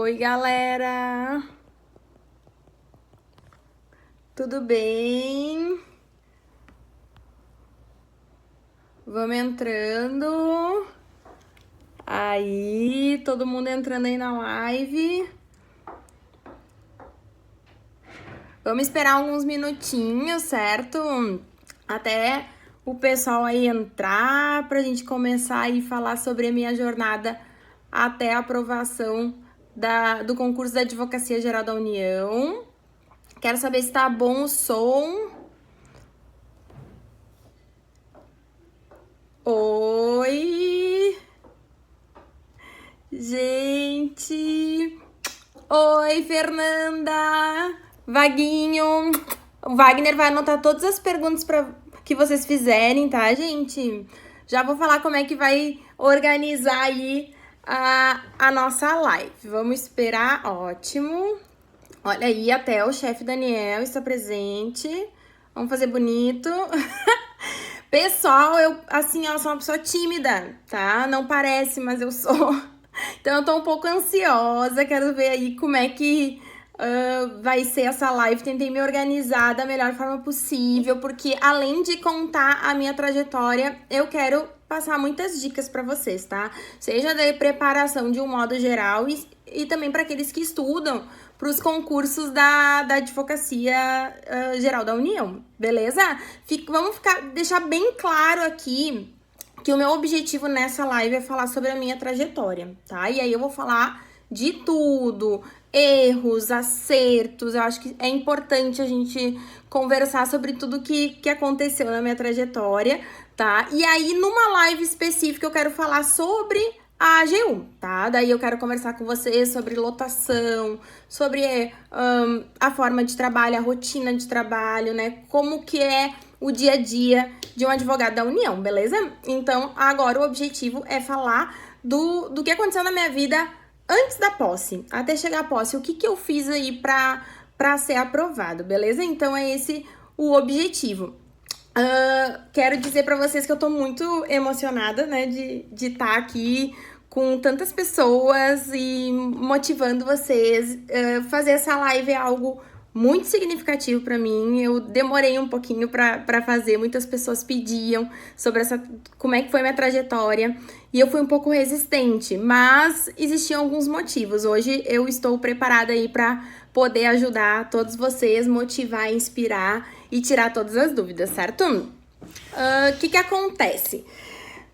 Oi, galera! Tudo bem? Vamos entrando. Aí, todo mundo entrando aí na live. Vamos esperar alguns minutinhos, certo? Até o pessoal aí entrar pra gente começar aí falar sobre a minha jornada até a aprovação do concurso da Advocacia Geral da União. Quero saber se tá bom o som. Oi! Gente! Oi, Fernanda! Vaguinho! O Wagner vai anotar todas as perguntas que vocês fizerem, tá, gente? Já vou falar como é que vai organizar aí a nossa live. Vamos esperar, ótimo. Olha aí, até o chefe Daniel está presente. Vamos fazer bonito. Pessoal, eu, assim, ó, sou uma pessoa tímida, tá? Não parece, mas eu sou. Então, eu tô um pouco ansiosa, quero ver aí como é que vai ser essa live. Tentei me organizar da melhor forma possível, porque além de contar a minha trajetória, eu quero passar muitas dicas para vocês, tá? Seja de preparação de um modo geral e também para aqueles que estudam para os concursos da Advocacia Geral da União, beleza? Vamos deixar bem claro aqui que o meu objetivo nessa live é falar sobre a minha trajetória, tá? E aí eu vou falar de tudo, erros, acertos. Eu acho que é importante a gente conversar sobre tudo que aconteceu na minha trajetória, tá? E aí, numa live específica, eu quero falar sobre a AGU, tá? Daí eu quero conversar com vocês sobre lotação, sobre a forma de trabalho, a rotina de trabalho, né? Como que é o dia a dia de um advogado da União, beleza? Então, agora o objetivo é falar do que aconteceu na minha vida antes da posse, até chegar à posse, o que eu fiz aí pra ser aprovado, beleza? Então, é esse o objetivo. Quero dizer pra vocês que eu tô muito emocionada, né, de estar aqui com tantas pessoas e motivando vocês. Fazer essa live é algo muito significativo pra mim. Eu demorei um pouquinho pra fazer, muitas pessoas pediam sobre como é que foi minha trajetória e eu fui um pouco resistente, mas existiam alguns motivos. Hoje eu estou preparada aí pra poder ajudar todos vocês, motivar, inspirar e tirar todas as dúvidas, certo? O que acontece?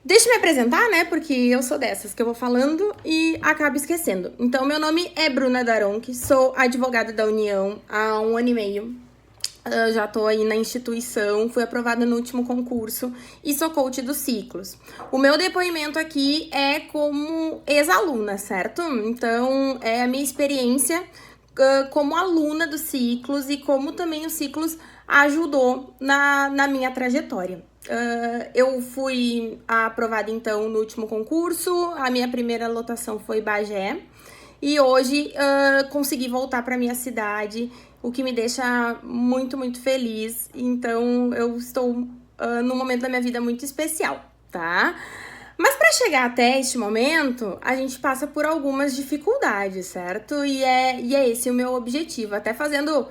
Deixa eu me apresentar, né? Porque eu sou dessas que eu vou falando e acabo esquecendo. Então, meu nome é Bruna Daronchi, sou advogada da União há 1 ano e meio. Já tô aí na instituição, fui aprovada no último concurso e sou coach dos ciclos. O meu depoimento aqui é como ex-aluna, certo? Então, é a minha experiência como aluna dos ciclos e como também os ciclos ajudou na minha trajetória. Eu fui aprovada, então, no último concurso. A minha primeira lotação foi Bagé. E hoje consegui voltar para minha cidade, o que me deixa muito, muito feliz. Então, eu estou num momento da minha vida muito especial, tá? Mas para chegar até este momento, a gente passa por algumas dificuldades, certo? E é esse o meu objetivo. Até fazendo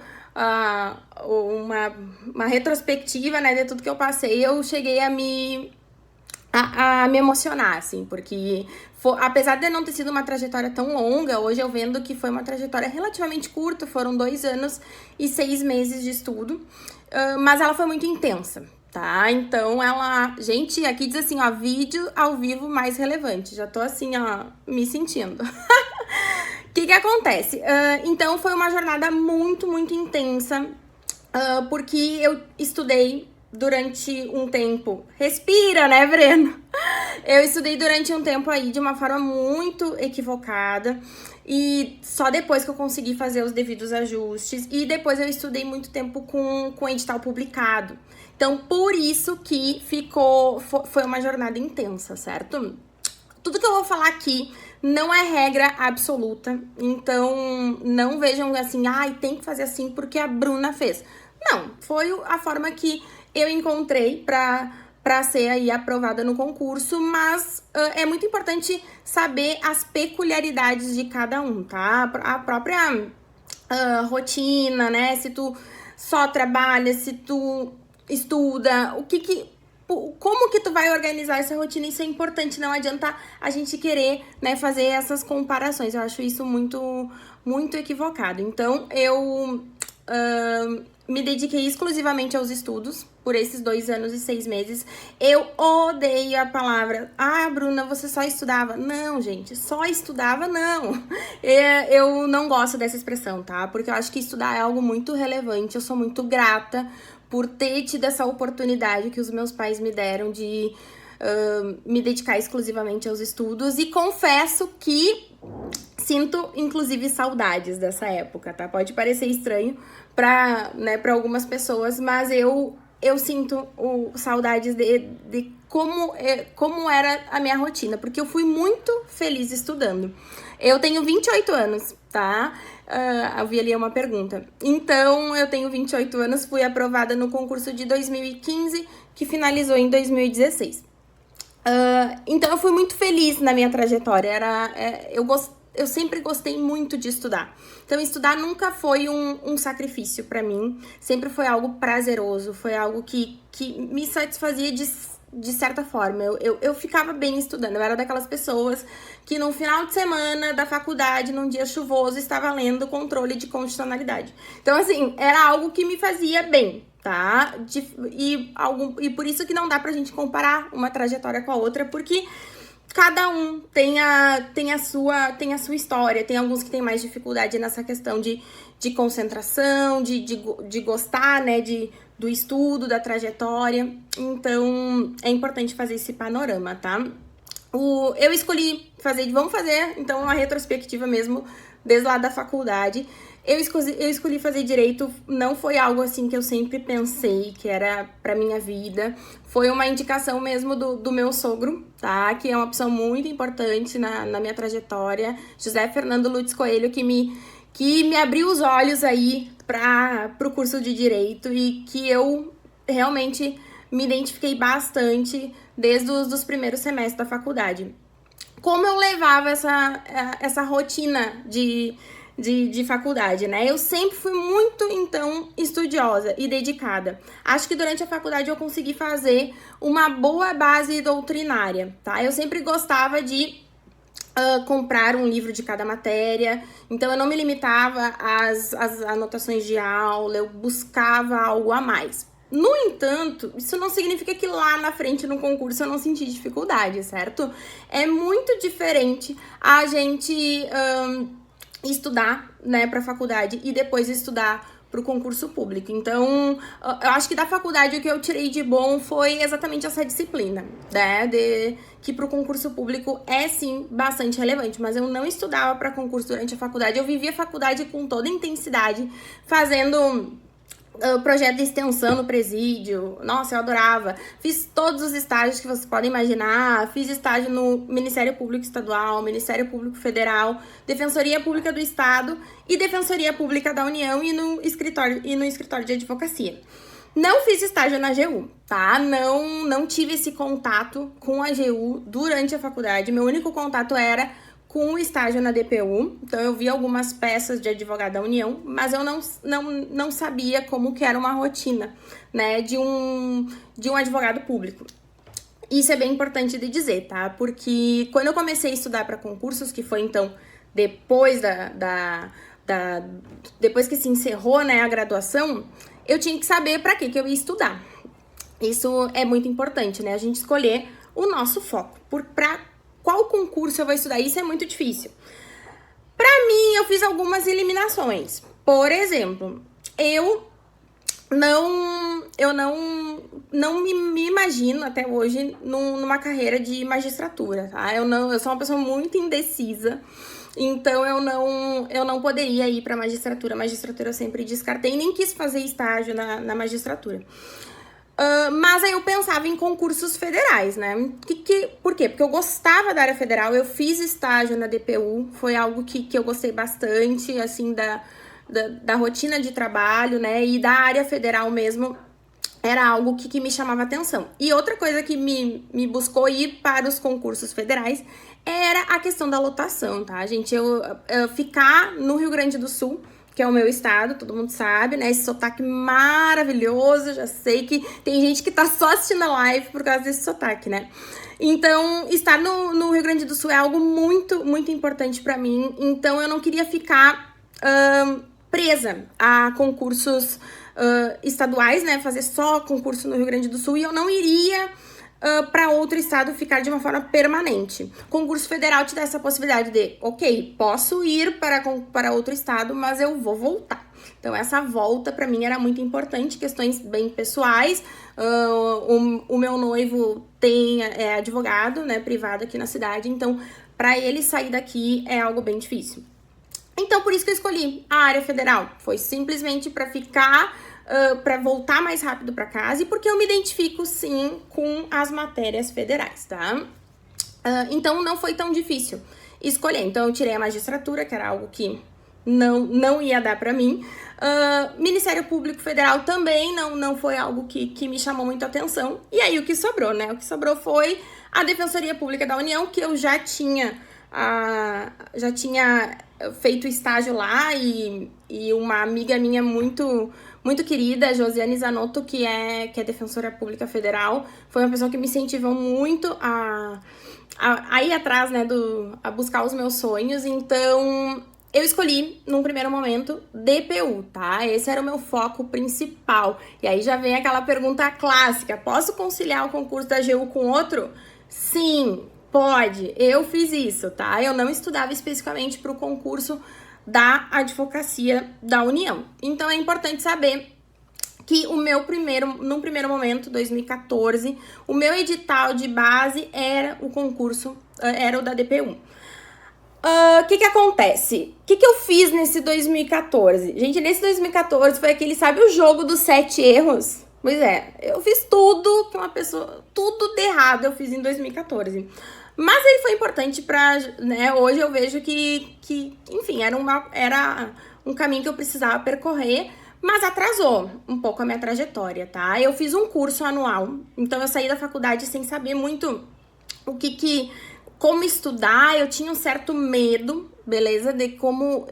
uma retrospectiva, né, de tudo que eu passei, eu cheguei a me emocionar, assim, porque apesar de não ter sido uma trajetória tão longa, hoje eu vendo que foi uma trajetória relativamente curta, foram 2 anos e 6 meses de estudo, mas ela foi muito intensa, tá? Então gente, aqui diz assim, ó, vídeo ao vivo mais relevante, já tô assim, ó, me sentindo. O que acontece? Então foi uma jornada muito, muito intensa, porque eu estudei durante um tempo. Respira, né, Breno? Eu estudei durante um tempo aí de uma forma muito equivocada e só depois que eu consegui fazer os devidos ajustes e depois eu estudei muito tempo com edital publicado. Então, por isso que foi uma jornada intensa, certo? Tudo que eu vou falar aqui não é regra absoluta, então não vejam assim, tem que fazer assim porque a Bruna fez. Não, foi a forma que eu encontrei para ser aí aprovada no concurso, mas é muito importante saber as peculiaridades de cada um, tá? A própria rotina, né? Se tu só trabalha, se tu estuda, como que tu vai organizar essa rotina? Isso é importante, não adianta a gente querer, né, fazer essas comparações. Eu acho isso muito equivocado. Então, eu me dediquei exclusivamente aos estudos por esses 2 anos e 6 meses. Eu odeio a palavra, Bruna, você só estudava. Não, gente, só estudava não. Eu não gosto dessa expressão, tá? Porque eu acho que estudar é algo muito relevante. Eu sou muito grata por ter tido essa oportunidade que os meus pais me deram de me dedicar exclusivamente aos estudos. E confesso que sinto, inclusive, saudades dessa época, tá? Pode parecer estranho pra algumas pessoas, mas eu sinto saudades de como era a minha rotina, porque eu fui muito feliz estudando. Eu tenho 28 anos, tá? Havia ali uma pergunta. Então, eu tenho 28 anos, fui aprovada no concurso de 2015, que finalizou em 2016. Então, eu fui muito feliz na minha trajetória. Eu sempre gostei muito de estudar. Então, estudar nunca foi um sacrifício para mim. Sempre foi algo prazeroso, foi algo que me satisfazia de certa forma. Eu ficava bem estudando. Eu era daquelas pessoas que no final de semana da faculdade, num dia chuvoso, estava lendo controle de constitucionalidade. Então, assim, era algo que me fazia bem, tá? E por isso que não dá pra gente comparar uma trajetória com a outra, porque cada um tem a sua história. Tem alguns que têm mais dificuldade nessa questão de concentração, de gostar, né, do estudo, da trajetória. Então, é importante fazer esse panorama, tá? Eu escolhi vamos fazer, então, uma retrospectiva mesmo, desde lá da faculdade. Eu escolhi fazer direito, não foi algo assim que eu sempre pensei que era pra minha vida. Foi uma indicação mesmo do meu sogro, tá? Que é uma pessoa muito importante na minha trajetória. José Fernando Lutz Coelho, que me abriu os olhos aí pro curso de direito e que eu realmente me identifiquei bastante desde os primeiros semestres da faculdade. Como eu levava essa rotina de faculdade, né? Eu sempre fui muito, então, estudiosa e dedicada. Acho que durante a faculdade eu consegui fazer uma boa base doutrinária, tá? Eu sempre gostava de comprar um livro de cada matéria, então eu não me limitava às anotações de aula, eu buscava algo a mais. No entanto, isso não significa que lá na frente no concurso eu não senti dificuldade, certo? É muito diferente a gente estudar, né, para faculdade e depois estudar para o concurso público. Então, eu acho que da faculdade o que eu tirei de bom foi exatamente essa disciplina, né, que para o concurso público é sim bastante relevante, mas eu não estudava para concurso durante a faculdade, eu vivia a faculdade com toda intensidade, fazendo projeto de extensão no presídio. Nossa, eu adorava. Fiz todos os estágios que vocês podem imaginar. Fiz estágio no Ministério Público Estadual, Ministério Público Federal, Defensoria Pública do Estado e Defensoria Pública da União e no escritório de advocacia. Não fiz estágio na AGU, tá? Não tive esse contato com a AGU durante a faculdade. Meu único contato era com o estágio na DPU, então eu vi algumas peças de advogado da União, mas eu não sabia como que era uma rotina, né, de um advogado público. Isso é bem importante de dizer, tá? Porque quando eu comecei a estudar para concursos, que foi então depois depois que se encerrou, né, a graduação, eu tinha que saber para que eu ia estudar. Isso é muito importante, né? A gente escolher o nosso foco, para qual concurso eu vou estudar? Isso é muito difícil. Pra mim, eu fiz algumas eliminações. Por exemplo, eu não me imagino até hoje numa carreira de magistratura, tá? Eu sou uma pessoa muito indecisa. Então, eu não poderia ir pra magistratura. Magistratura eu sempre descartei, nem quis fazer estágio na magistratura. Mas aí eu pensava em concursos federais, né? Por quê? Porque eu gostava da área federal, eu fiz estágio na DPU, foi algo que eu gostei bastante, assim, da rotina de trabalho, né? E da área federal mesmo, era algo que me chamava atenção. E outra coisa que me buscou ir para os concursos federais era a questão da lotação, tá, gente? Eu ficar no Rio Grande do Sul, que é o meu estado, todo mundo sabe, né? Esse sotaque maravilhoso, já sei que tem gente que tá só assistindo a live por causa desse sotaque, né? Então, estar no Rio Grande do Sul é algo muito, muito importante pra mim. Então, eu não queria ficar presa a concursos estaduais, né? Fazer só concurso no Rio Grande do Sul, e eu não iria para outro estado ficar de uma forma permanente. Concurso federal te dá essa possibilidade de, ok, posso ir para outro estado, mas eu vou voltar. Então, essa volta para mim era muito importante, questões bem pessoais. O meu noivo é advogado, né, privado aqui na cidade, então para ele sair daqui é algo bem difícil. Então, por isso que eu escolhi a área federal. Foi simplesmente para ficar, para voltar mais rápido para casa, e porque eu me identifico, sim, com as matérias federais, tá? Então, não foi tão difícil escolher. Então, eu tirei a magistratura, que era algo que não ia dar para mim. Ministério Público Federal também não foi algo que me chamou muito a atenção. E aí, o que sobrou, né? O que sobrou foi a Defensoria Pública da União, que eu já tinha feito estágio lá, e uma amiga minha muito, muito querida, Josiane Zanotto, que é defensora pública federal, foi uma pessoa que me incentivou muito a ir atrás, né, a buscar os meus sonhos. Então, eu escolhi, num primeiro momento, DPU, tá? Esse era o meu foco principal. E aí já vem aquela pergunta clássica: posso conciliar o concurso da AGU com outro? Sim, pode. Eu fiz isso, tá? Eu não estudava especificamente para o concurso da Advocacia da União. Então, é importante saber que num primeiro momento, 2014, o meu edital de base era o concurso, era o da DPU. O que acontece? O que eu fiz nesse 2014? Gente, nesse 2014 foi aquele, sabe o jogo dos 7 erros? Pois é, eu fiz tudo que uma pessoa, tudo de errado eu fiz em 2014. Mas ele foi importante pra, né, hoje eu vejo que enfim, era um caminho que eu precisava percorrer, mas atrasou um pouco a minha trajetória, tá? Eu fiz um curso anual, então eu saí da faculdade sem saber muito como estudar. Eu tinha um certo medo, beleza, de como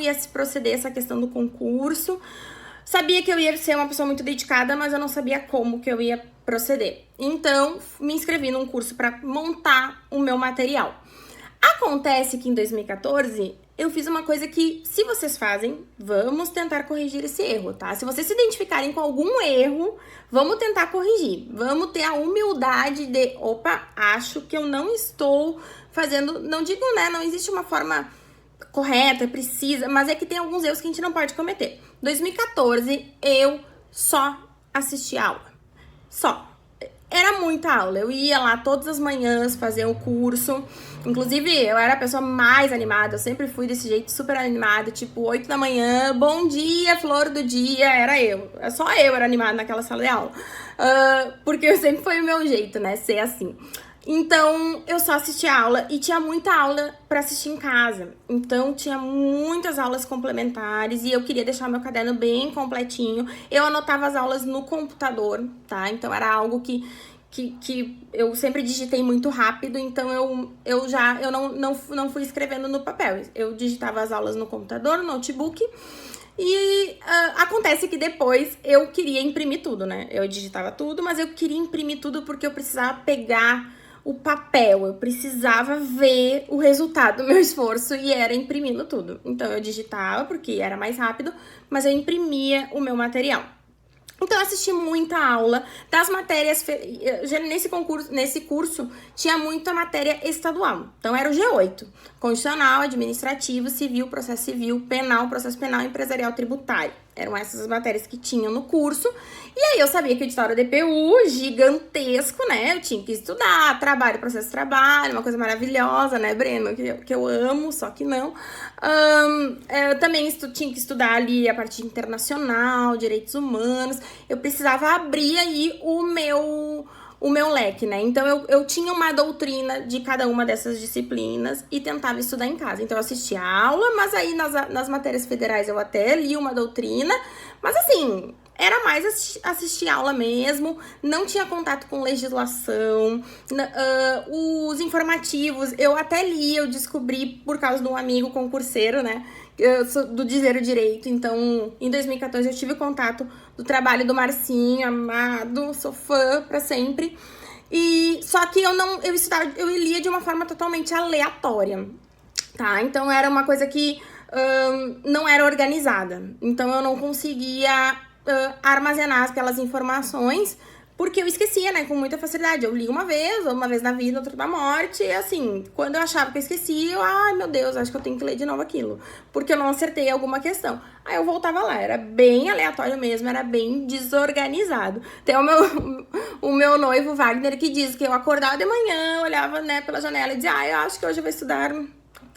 ia se proceder essa questão do concurso. Sabia que eu ia ser uma pessoa muito dedicada, mas eu não sabia como que eu ia proceder. Então, me inscrevi num curso para montar o meu material. Acontece que em 2014, eu fiz uma coisa que, se vocês fazem, vamos tentar corrigir esse erro, tá? Se vocês se identificarem com algum erro, vamos tentar corrigir. Vamos ter a humildade de, opa, acho que eu não estou fazendo, não digo, né, não existe uma forma correta, precisa, mas é que tem alguns erros que a gente não pode cometer. 2014, eu só assisti aula. Só. Era muita aula. Eu ia lá todas as manhãs fazer o curso. Inclusive, eu era a pessoa mais animada. Eu sempre fui desse jeito, super animada. Tipo, 8 da manhã, bom dia, flor do dia. Era eu. Só eu era animada naquela sala de aula. Porque sempre foi o meu jeito, né? Ser assim. Então, eu só assistia aula, e tinha muita aula para assistir em casa. Então, tinha muitas aulas complementares, e eu queria deixar meu caderno bem completinho. Eu anotava as aulas no computador, tá? Então, era algo que eu sempre digitei muito rápido. Então, eu não fui escrevendo no papel. Eu digitava as aulas no computador, no notebook. E acontece que depois eu queria imprimir tudo, né? Eu digitava tudo, mas eu queria imprimir tudo porque eu precisava pegar o papel, eu precisava ver o resultado do meu esforço, e era imprimindo tudo. Então, eu digitava porque era mais rápido, mas eu imprimia o meu material. Então, eu assisti muita aula das matérias. Nesse curso tinha muita matéria estadual. Então, era o G8: Constitucional, Administrativo, Civil, Processo Civil, Penal, Processo Penal, Empresarial, Tributário. Eram essas as matérias que tinham no curso. E aí, eu sabia que o edital era DPU, gigantesco, né? Eu tinha que estudar trabalho, processo de trabalho, uma coisa maravilhosa, né, Breno? Que eu amo, só que não. Eu também tinha que estudar ali a parte internacional, direitos humanos. Eu precisava abrir aí o meu leque, né? Então, eu tinha uma doutrina de cada uma dessas disciplinas e tentava estudar em casa. Então, eu assistia a aula, mas aí nas matérias federais eu até li uma doutrina. Mas assim, era mais assistir aula mesmo, não tinha contato com legislação, os informativos, eu até li, eu descobri por causa de um amigo concurseiro, né, do Dizer o Direito. Então, em 2014 eu tive contato do trabalho do Marcinho, amado, sou fã pra sempre. E só que eu lia de uma forma totalmente aleatória, tá? Então era uma coisa que não era organizada. Então eu não conseguia armazenar aquelas informações, porque eu esquecia, né, com muita facilidade. Eu li uma vez na vida, outra da morte, e assim, quando eu achava que eu esqueci, ai meu Deus, acho que eu tenho que ler de novo aquilo, porque eu não acertei alguma questão. Aí eu voltava lá, era bem aleatório mesmo, era bem desorganizado. Tem o meu noivo Wagner que diz que eu acordava de manhã, olhava, né, pela janela e dizia, eu acho que hoje eu vou estudar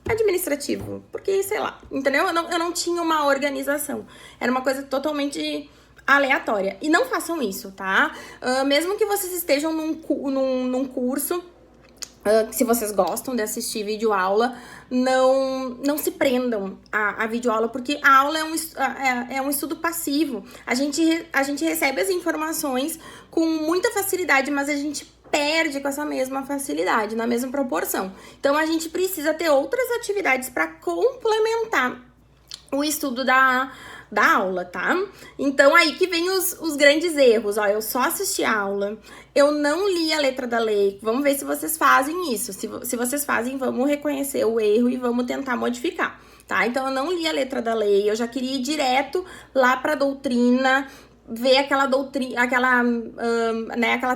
administrativo, porque, sei lá, entendeu? Eu não tinha uma organização, era uma coisa totalmente aleatória. E não façam isso, tá? Mesmo que vocês estejam num curso, se vocês gostam de assistir videoaula, não se prendam a videoaula, porque a aula é um estudo passivo. A gente recebe as informações com muita facilidade, mas a gente perde com essa mesma facilidade, na mesma proporção. Então, a gente precisa ter outras atividades para complementar o estudo da aula, tá? Então, aí que vem os grandes erros. Ó, eu só assisti a aula, eu não li a letra da lei. Vamos ver se vocês fazem isso. Se vocês fazem, vamos reconhecer o erro e vamos tentar modificar, tá? Então, eu não li a letra da lei, eu já queria ir direto lá pra doutrina, ver aquela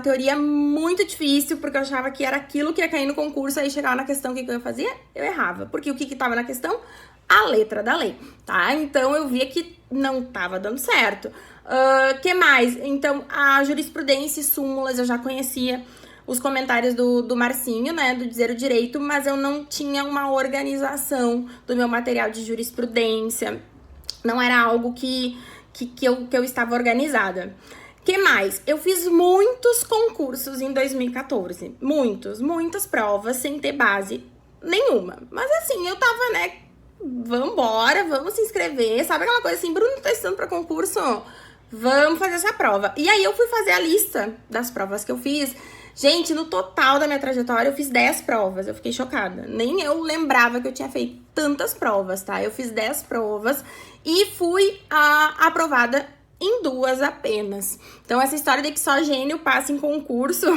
teoria muito difícil, porque eu achava que era aquilo que ia cair no concurso, aí chegava na questão, o que eu ia fazer? Eu errava, porque o que tava na questão? A letra da lei, tá? Então, eu via que não tava dando certo. Que mais? Então, a jurisprudência e súmulas, eu já conhecia os comentários do Marcinho, né, do Dizer o Direito, mas eu não tinha uma organização do meu material de jurisprudência, não era algo que eu estava organizada. Que mais? Eu fiz muitos concursos em 2014. Muitas provas sem ter base nenhuma. Mas assim, eu tava, né, vambora, vamos se inscrever. Sabe aquela coisa assim, Bruno, tá estudando pra concurso? Vamos fazer essa prova. E aí eu fui fazer a lista das provas que eu fiz. Gente, no total da minha trajetória, eu fiz 10 provas. Eu fiquei chocada. Nem eu lembrava que eu tinha feito tantas provas, tá? Eu fiz 10 provas e fui aprovada em 2 apenas. Então, essa história de que só gênio passa em concurso,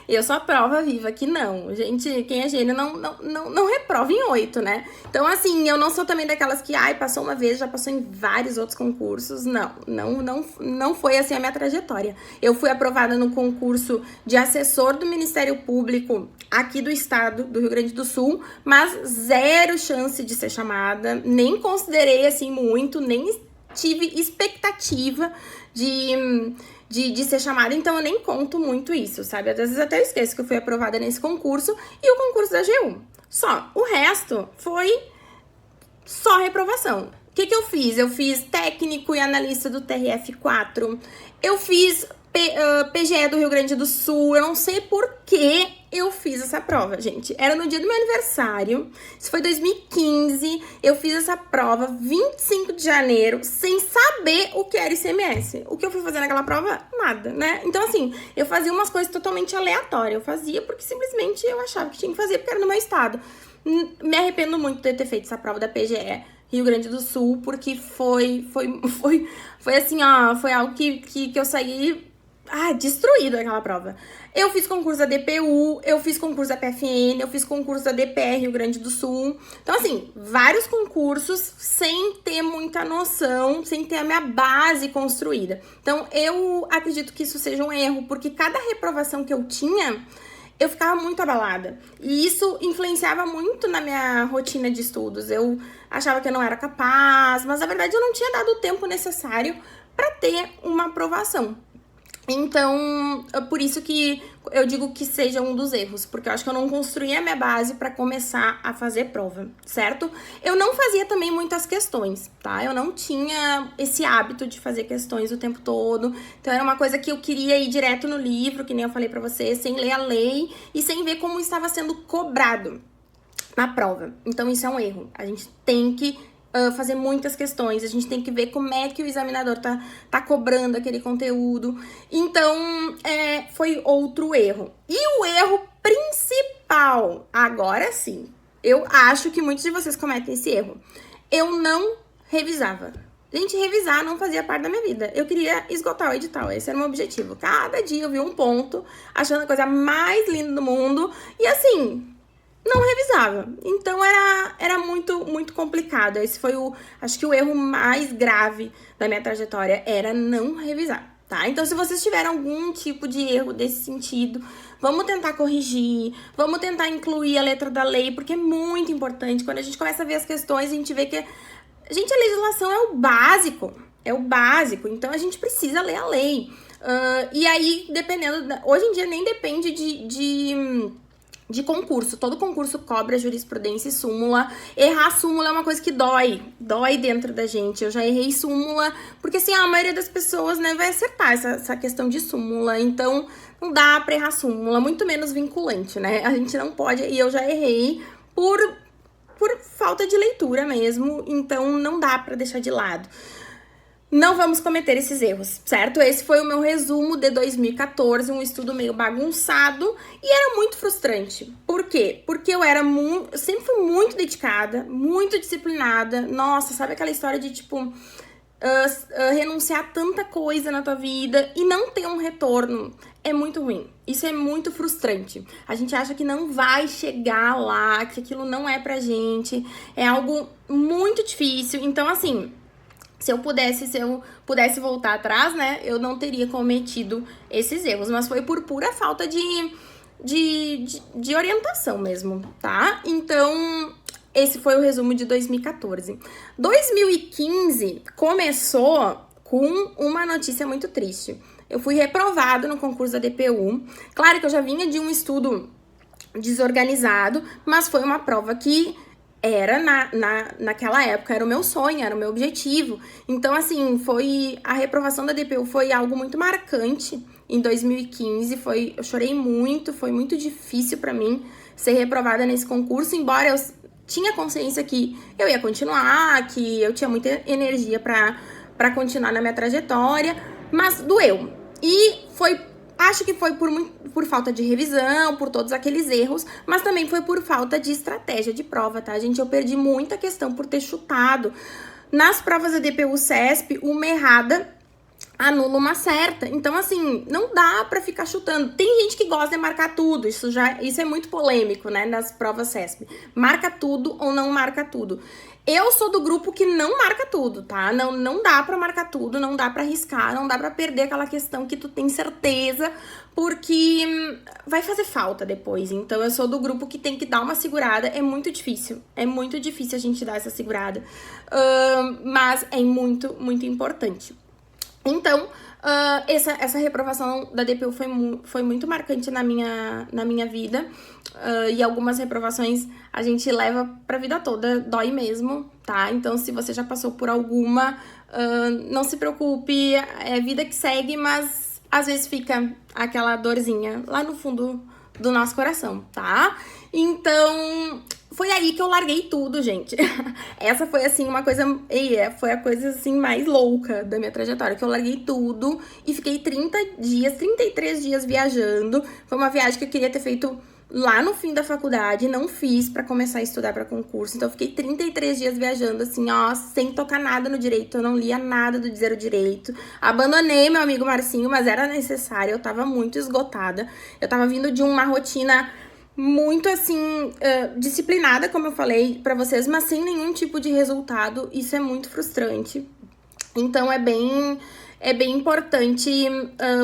eu sou a prova viva que não. Gente, quem é gênio não reprova em 8, né? Então, assim, eu não sou também daquelas que, passou uma vez, já passou em vários outros concursos. Não foi assim a minha trajetória. Eu fui aprovada no concurso de assessor do Ministério Público aqui do estado do Rio Grande do Sul, mas 0 chance de ser chamada. Nem considerei, assim, muito, nem tive expectativa de ser chamada, então eu nem conto muito isso, sabe? Às vezes até eu esqueço que eu fui aprovada nesse concurso e o concurso da AGU. Só, o resto foi só reprovação. O que eu fiz? Eu fiz técnico e analista do TRF4, eu fiz PGE do Rio Grande do Sul, eu não sei por que eu fiz essa prova, gente. Era no dia do meu aniversário, isso foi 2015, eu fiz essa prova 25 de janeiro, sem saber o que era ICMS. O que eu fui fazer naquela prova? Nada, né? Então, assim, eu fazia umas coisas totalmente aleatórias. Eu fazia porque simplesmente eu achava que tinha que fazer, porque era no meu estado. Me arrependo muito de ter feito essa prova da PGE Rio Grande do Sul, porque foi assim, ó, foi algo que eu saí destruída aquela prova. Eu fiz concurso da DPU, eu fiz concurso da PFN, eu fiz concurso da DPR Rio Grande do Sul. Então, assim, vários concursos sem ter muita noção, sem ter a minha base construída. Então, eu acredito que isso seja um erro, porque cada reprovação que eu tinha, eu ficava muito abalada. E isso influenciava muito na minha rotina de estudos. Eu achava que eu não era capaz, mas na verdade eu não tinha dado o tempo necessário para ter uma aprovação. Então, por isso que eu digo que seja um dos erros, porque eu acho que eu não construí a minha base para começar a fazer prova, certo? Eu não fazia também muitas questões, tá? Eu não tinha esse hábito de fazer questões o tempo todo, então era uma coisa que eu queria ir direto no livro, que nem eu falei pra vocês, sem ler a lei e sem ver como estava sendo cobrado na prova. Então, isso é um erro. A gente tem que fazer muitas questões, a gente tem que ver como é que o examinador tá cobrando aquele conteúdo. Então, foi outro erro. E o erro principal, agora sim, eu acho que muitos de vocês cometem esse erro. Eu não revisava. Gente, revisar não fazia parte da minha vida. Eu queria esgotar o edital, esse era o meu objetivo. Cada dia eu via um ponto, achando a coisa mais linda do mundo. E assim, não revisava. Então era muito, muito complicado. Esse foi acho que o erro mais grave da minha trajetória, era não revisar, tá? Então, se vocês tiverem algum tipo de erro desse sentido, vamos tentar corrigir, vamos tentar incluir a letra da lei, porque é muito importante. Quando a gente começa a ver as questões, a gente vê que gente, a legislação é o básico, então a gente precisa ler a lei. E aí, dependendo, hoje em dia nem depende de concurso, todo concurso cobra jurisprudência e súmula. Errar súmula é uma coisa que dói dentro da gente. Eu já errei súmula, porque assim, a maioria das pessoas, né, vai acertar essa questão de súmula, então não dá pra errar súmula, muito menos vinculante, né, a gente não pode, e eu já errei por falta de leitura mesmo, então não dá pra deixar de lado. Não vamos cometer esses erros, certo? Esse foi o meu resumo de 2014, um estudo meio bagunçado e era muito frustrante. Por quê? Porque eu sempre fui muito dedicada, muito disciplinada. Nossa, sabe aquela história de, tipo, renunciar a tanta coisa na tua vida e não ter um retorno? É muito ruim. Isso é muito frustrante. A gente acha que não vai chegar lá, que aquilo não é pra gente. É algo muito difícil. Então, assim, se eu pudesse voltar atrás, né, eu não teria cometido esses erros. Mas foi por pura falta de orientação mesmo, tá? Então, esse foi o resumo de 2014. 2015 começou com uma notícia muito triste. Eu fui reprovado no concurso da DPU. Claro que eu já vinha de um estudo desorganizado, mas foi uma prova que era, naquela época, era o meu sonho, era o meu objetivo. Então, assim, a reprovação da DPU foi algo muito marcante em 2015. Eu chorei muito, foi muito difícil pra mim ser reprovada nesse concurso, embora eu tinha consciência que eu ia continuar, que eu tinha muita energia pra continuar na minha trajetória, mas doeu. E acho que foi por falta de revisão, por todos aqueles erros, mas também foi por falta de estratégia de prova, tá, gente? Eu perdi muita questão por ter chutado. Nas provas da DPU-CESP, uma errada anula uma certa. Então, assim, não dá pra ficar chutando. Tem gente que gosta de marcar tudo, isso é muito polêmico, né, nas provas CESP. Marca tudo ou não marca tudo. Eu sou do grupo que não marca tudo, tá? Não dá pra marcar tudo, não dá pra arriscar, não dá pra perder aquela questão que tu tem certeza, porque vai fazer falta depois. Então, eu sou do grupo que tem que dar uma segurada. É muito difícil a gente dar essa segurada, mas é muito, muito importante. Então, essa reprovação da DPU foi muito marcante na minha vida. E algumas reprovações a gente leva pra vida toda, dói mesmo, tá? Então, se você já passou por alguma, não se preocupe, é vida que segue, mas às vezes fica aquela dorzinha lá no fundo do nosso coração, tá? Então, foi aí que eu larguei tudo, gente. Essa foi, assim, foi a coisa, assim, mais louca da minha trajetória, que eu larguei tudo e fiquei 33 dias viajando. Foi uma viagem que eu queria ter feito lá no fim da faculdade, não fiz pra começar a estudar pra concurso. Então, eu fiquei 33 dias viajando, assim, ó, sem tocar nada no direito. Eu não lia nada do Zero Direito. Abandonei meu amigo Marcinho, mas era necessário, eu tava muito esgotada. Eu tava vindo de uma rotina muito, assim, disciplinada, como eu falei pra vocês, mas sem nenhum tipo de resultado. Isso é muito frustrante. Então, é bem importante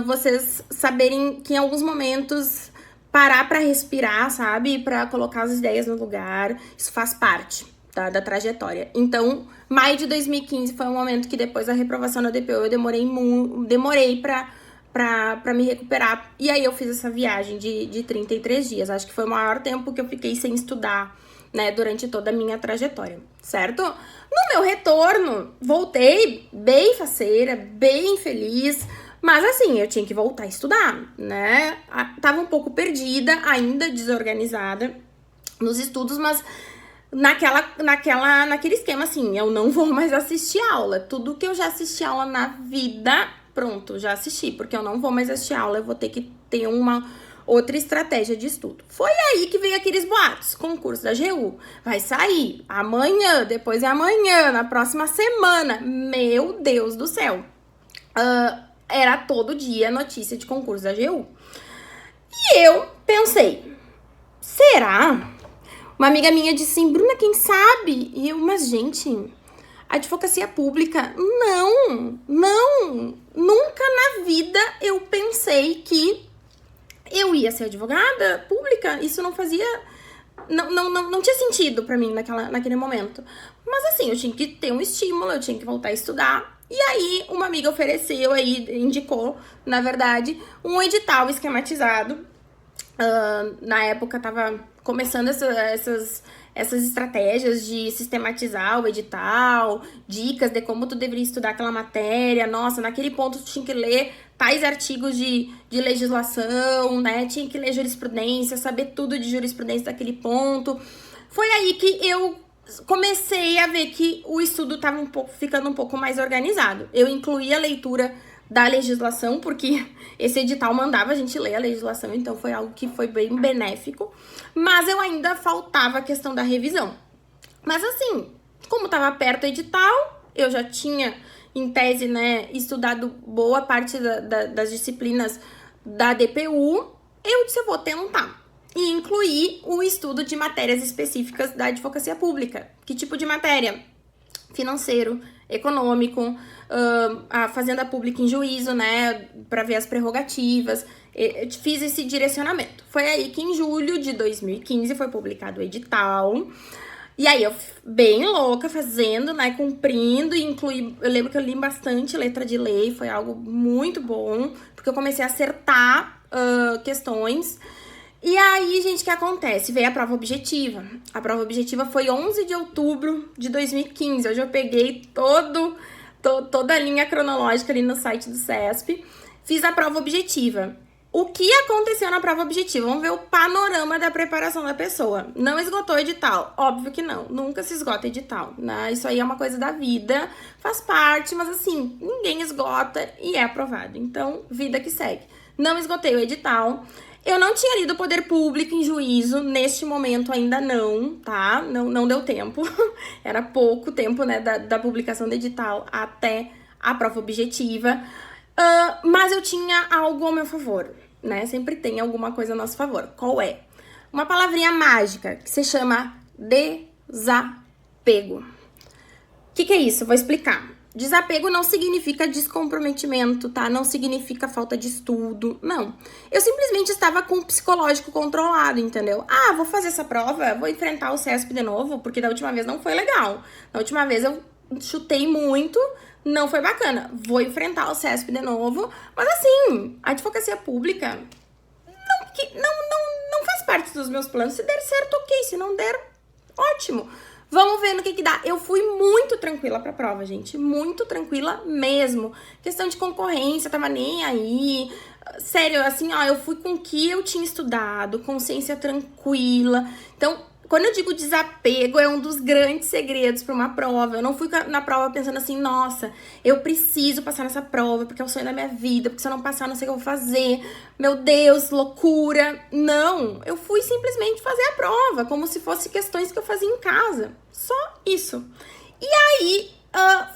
vocês saberem que em alguns momentos parar pra respirar, sabe? Pra colocar as ideias no lugar. Isso faz parte, tá, da trajetória. Então, maio de 2015 foi um momento que depois da reprovação da DPU eu demorei pra me recuperar. E aí eu fiz essa viagem de 33 dias. Acho que foi o maior tempo que eu fiquei sem estudar, né, durante toda a minha trajetória, certo? No meu retorno, voltei bem faceira, bem feliz, mas assim, eu tinha que voltar a estudar, né? Tava um pouco perdida, ainda desorganizada nos estudos, mas naquele esquema assim, eu não vou mais assistir aula. Tudo que eu já assisti aula na vida, pronto, já assisti, porque eu não vou mais assistir aula, eu vou ter que ter uma outra estratégia de estudo. Foi aí que veio aqueles boatos. Concurso da AGU vai sair amanhã, depois é amanhã, na próxima semana. Meu Deus do céu. Era todo dia notícia de concurso da AGU. E eu pensei, será? Uma amiga minha disse assim, Bruna, quem sabe? E eu, mas gente, advocacia pública, não, nunca na vida eu pensei que eu ia ser advogada pública. Isso não fazia, não tinha sentido pra mim naquele momento. Mas assim, eu tinha que ter um estímulo, eu tinha que voltar a estudar. E aí, uma amiga ofereceu, indicou, na verdade, um edital esquematizado. Na época, tava começando essas estratégias de sistematizar o edital, dicas de como tu deveria estudar aquela matéria. Nossa, naquele ponto tu tinha que ler tais artigos de legislação, né? Tinha que ler jurisprudência, saber tudo de jurisprudência daquele ponto. Foi aí que eu comecei a ver que o estudo estava ficando um pouco mais organizado. Eu incluí a leitura da legislação, porque esse edital mandava a gente ler a legislação, então foi algo que foi bem benéfico, mas eu ainda faltava a questão da revisão. Mas assim, como estava perto do edital, eu já tinha, em tese, né, estudado boa parte das disciplinas da DPU, eu disse, eu vou tentar. E incluir o estudo de matérias específicas da advocacia pública. Que tipo de matéria? Financeiro, econômico, a fazenda pública em juízo, né, para ver as prerrogativas. Eu fiz esse direcionamento. Foi aí que em julho de 2015 foi publicado o edital. E aí eu, bem louca, fazendo, né, cumprindo, e incluí, eu lembro que eu li bastante letra de lei, foi algo muito bom, porque eu comecei a acertar questões. E aí, gente, o que acontece? Veio a prova objetiva. A prova objetiva foi 11 de outubro de 2015. Hoje eu peguei toda a linha cronológica ali no site do CESP. Fiz a prova objetiva. O que aconteceu na prova objetiva? Vamos ver o panorama da preparação da pessoa. Não esgotou o edital? Óbvio que não. Nunca se esgota edital, né? Isso aí é uma coisa da vida, faz parte, mas assim, ninguém esgota e é aprovado. Então, vida que segue. Não esgotei o edital. Eu não tinha lido o Poder Público em juízo, neste momento ainda não, tá? Não deu tempo. Era pouco tempo, né, da publicação do edital até a prova objetiva. Mas eu tinha algo ao meu favor, né? Sempre tem alguma coisa a nosso favor. Qual é? Uma palavrinha mágica que se chama desapego. O que é isso? Vou explicar. Desapego não significa descomprometimento, tá? Não significa falta de estudo, não. Eu simplesmente estava com o psicológico controlado, entendeu? Ah, vou fazer essa prova, vou enfrentar o CESP de novo, porque da última vez não foi legal. Da última vez eu chutei muito, não foi bacana. Vou enfrentar o CESP de novo, mas assim, a advocacia pública não faz parte dos meus planos. Se der certo, ok. Se não der, ótimo. Vamos ver no que dá. Eu fui muito tranquila pra prova, gente. Muito tranquila mesmo. Questão de concorrência, tava nem aí. Sério, assim, ó, eu fui com o que eu tinha estudado, consciência tranquila. Então, quando eu digo desapego, é um dos grandes segredos para uma prova. Eu não fui na prova pensando assim, nossa, eu preciso passar nessa prova, porque é o sonho da minha vida, porque se eu não passar, não sei o que eu vou fazer. Meu Deus, loucura. Não, eu fui simplesmente fazer a prova, como se fosse questões que eu fazia em casa. Só isso. E aí,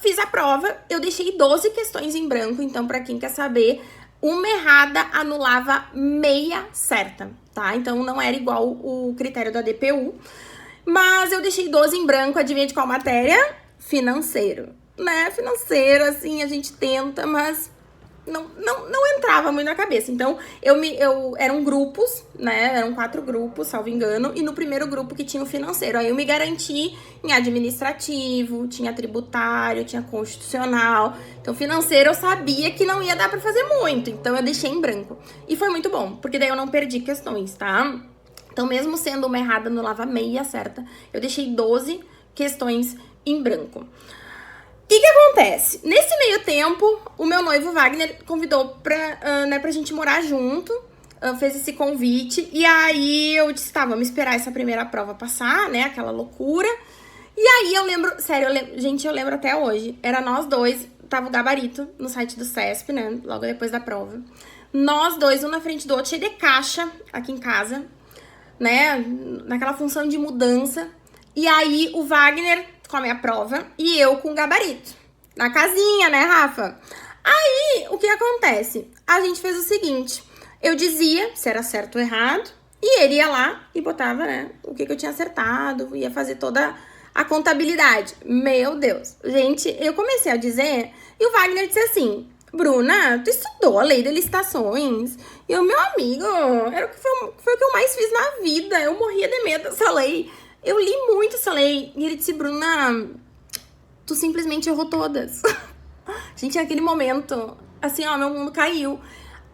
fiz a prova, eu deixei 12 questões em branco, então para quem quer saber, uma errada anulava meia certa, tá? Então não era igual o critério da DPU. Mas eu deixei 12 em branco, adivinha de qual matéria? Financeiro, né? Financeiro, assim, a gente tenta, mas não entrava muito na cabeça. Então, eram grupos, né? Eram 4 grupos, salvo engano. E no primeiro grupo que tinha o financeiro. Aí eu me garanti em administrativo, tinha tributário, tinha constitucional. Então, financeiro eu sabia que não ia dar pra fazer muito. Então, eu deixei em branco. E foi muito bom, porque daí eu não perdi questões, tá? Então, mesmo sendo uma errada, anulava meia certa. Eu deixei 12 questões em branco. O que acontece? Nesse meio tempo, o meu noivo Wagner convidou pra gente morar junto. fez esse convite. E aí eu disse, tá, vamos esperar essa primeira prova passar, né? Aquela loucura. E aí eu lembro, sério, gente, eu lembro até hoje. Era nós dois, tava o gabarito no site do CESP, né? Logo depois da prova. Nós dois, um na frente do outro, cheio de caixa aqui em casa, né? Naquela função de mudança. E aí o Wagner com a minha prova e eu com o gabarito. Na casinha, né, Rafa? Aí, o que acontece? A gente fez o seguinte, eu dizia se era certo ou errado, e ele ia lá e botava, né, o que eu tinha acertado, ia fazer toda a contabilidade. Meu Deus, gente, eu comecei a dizer, e o Wagner disse assim, Bruna, tu estudou a lei de licitações? E o meu amigo, foi o que eu mais fiz na vida, eu morria de medo dessa lei. Eu li muito essa lei, e ele disse, Bruna, tu simplesmente errou todas. Gente, naquele momento, assim, ó, meu mundo caiu.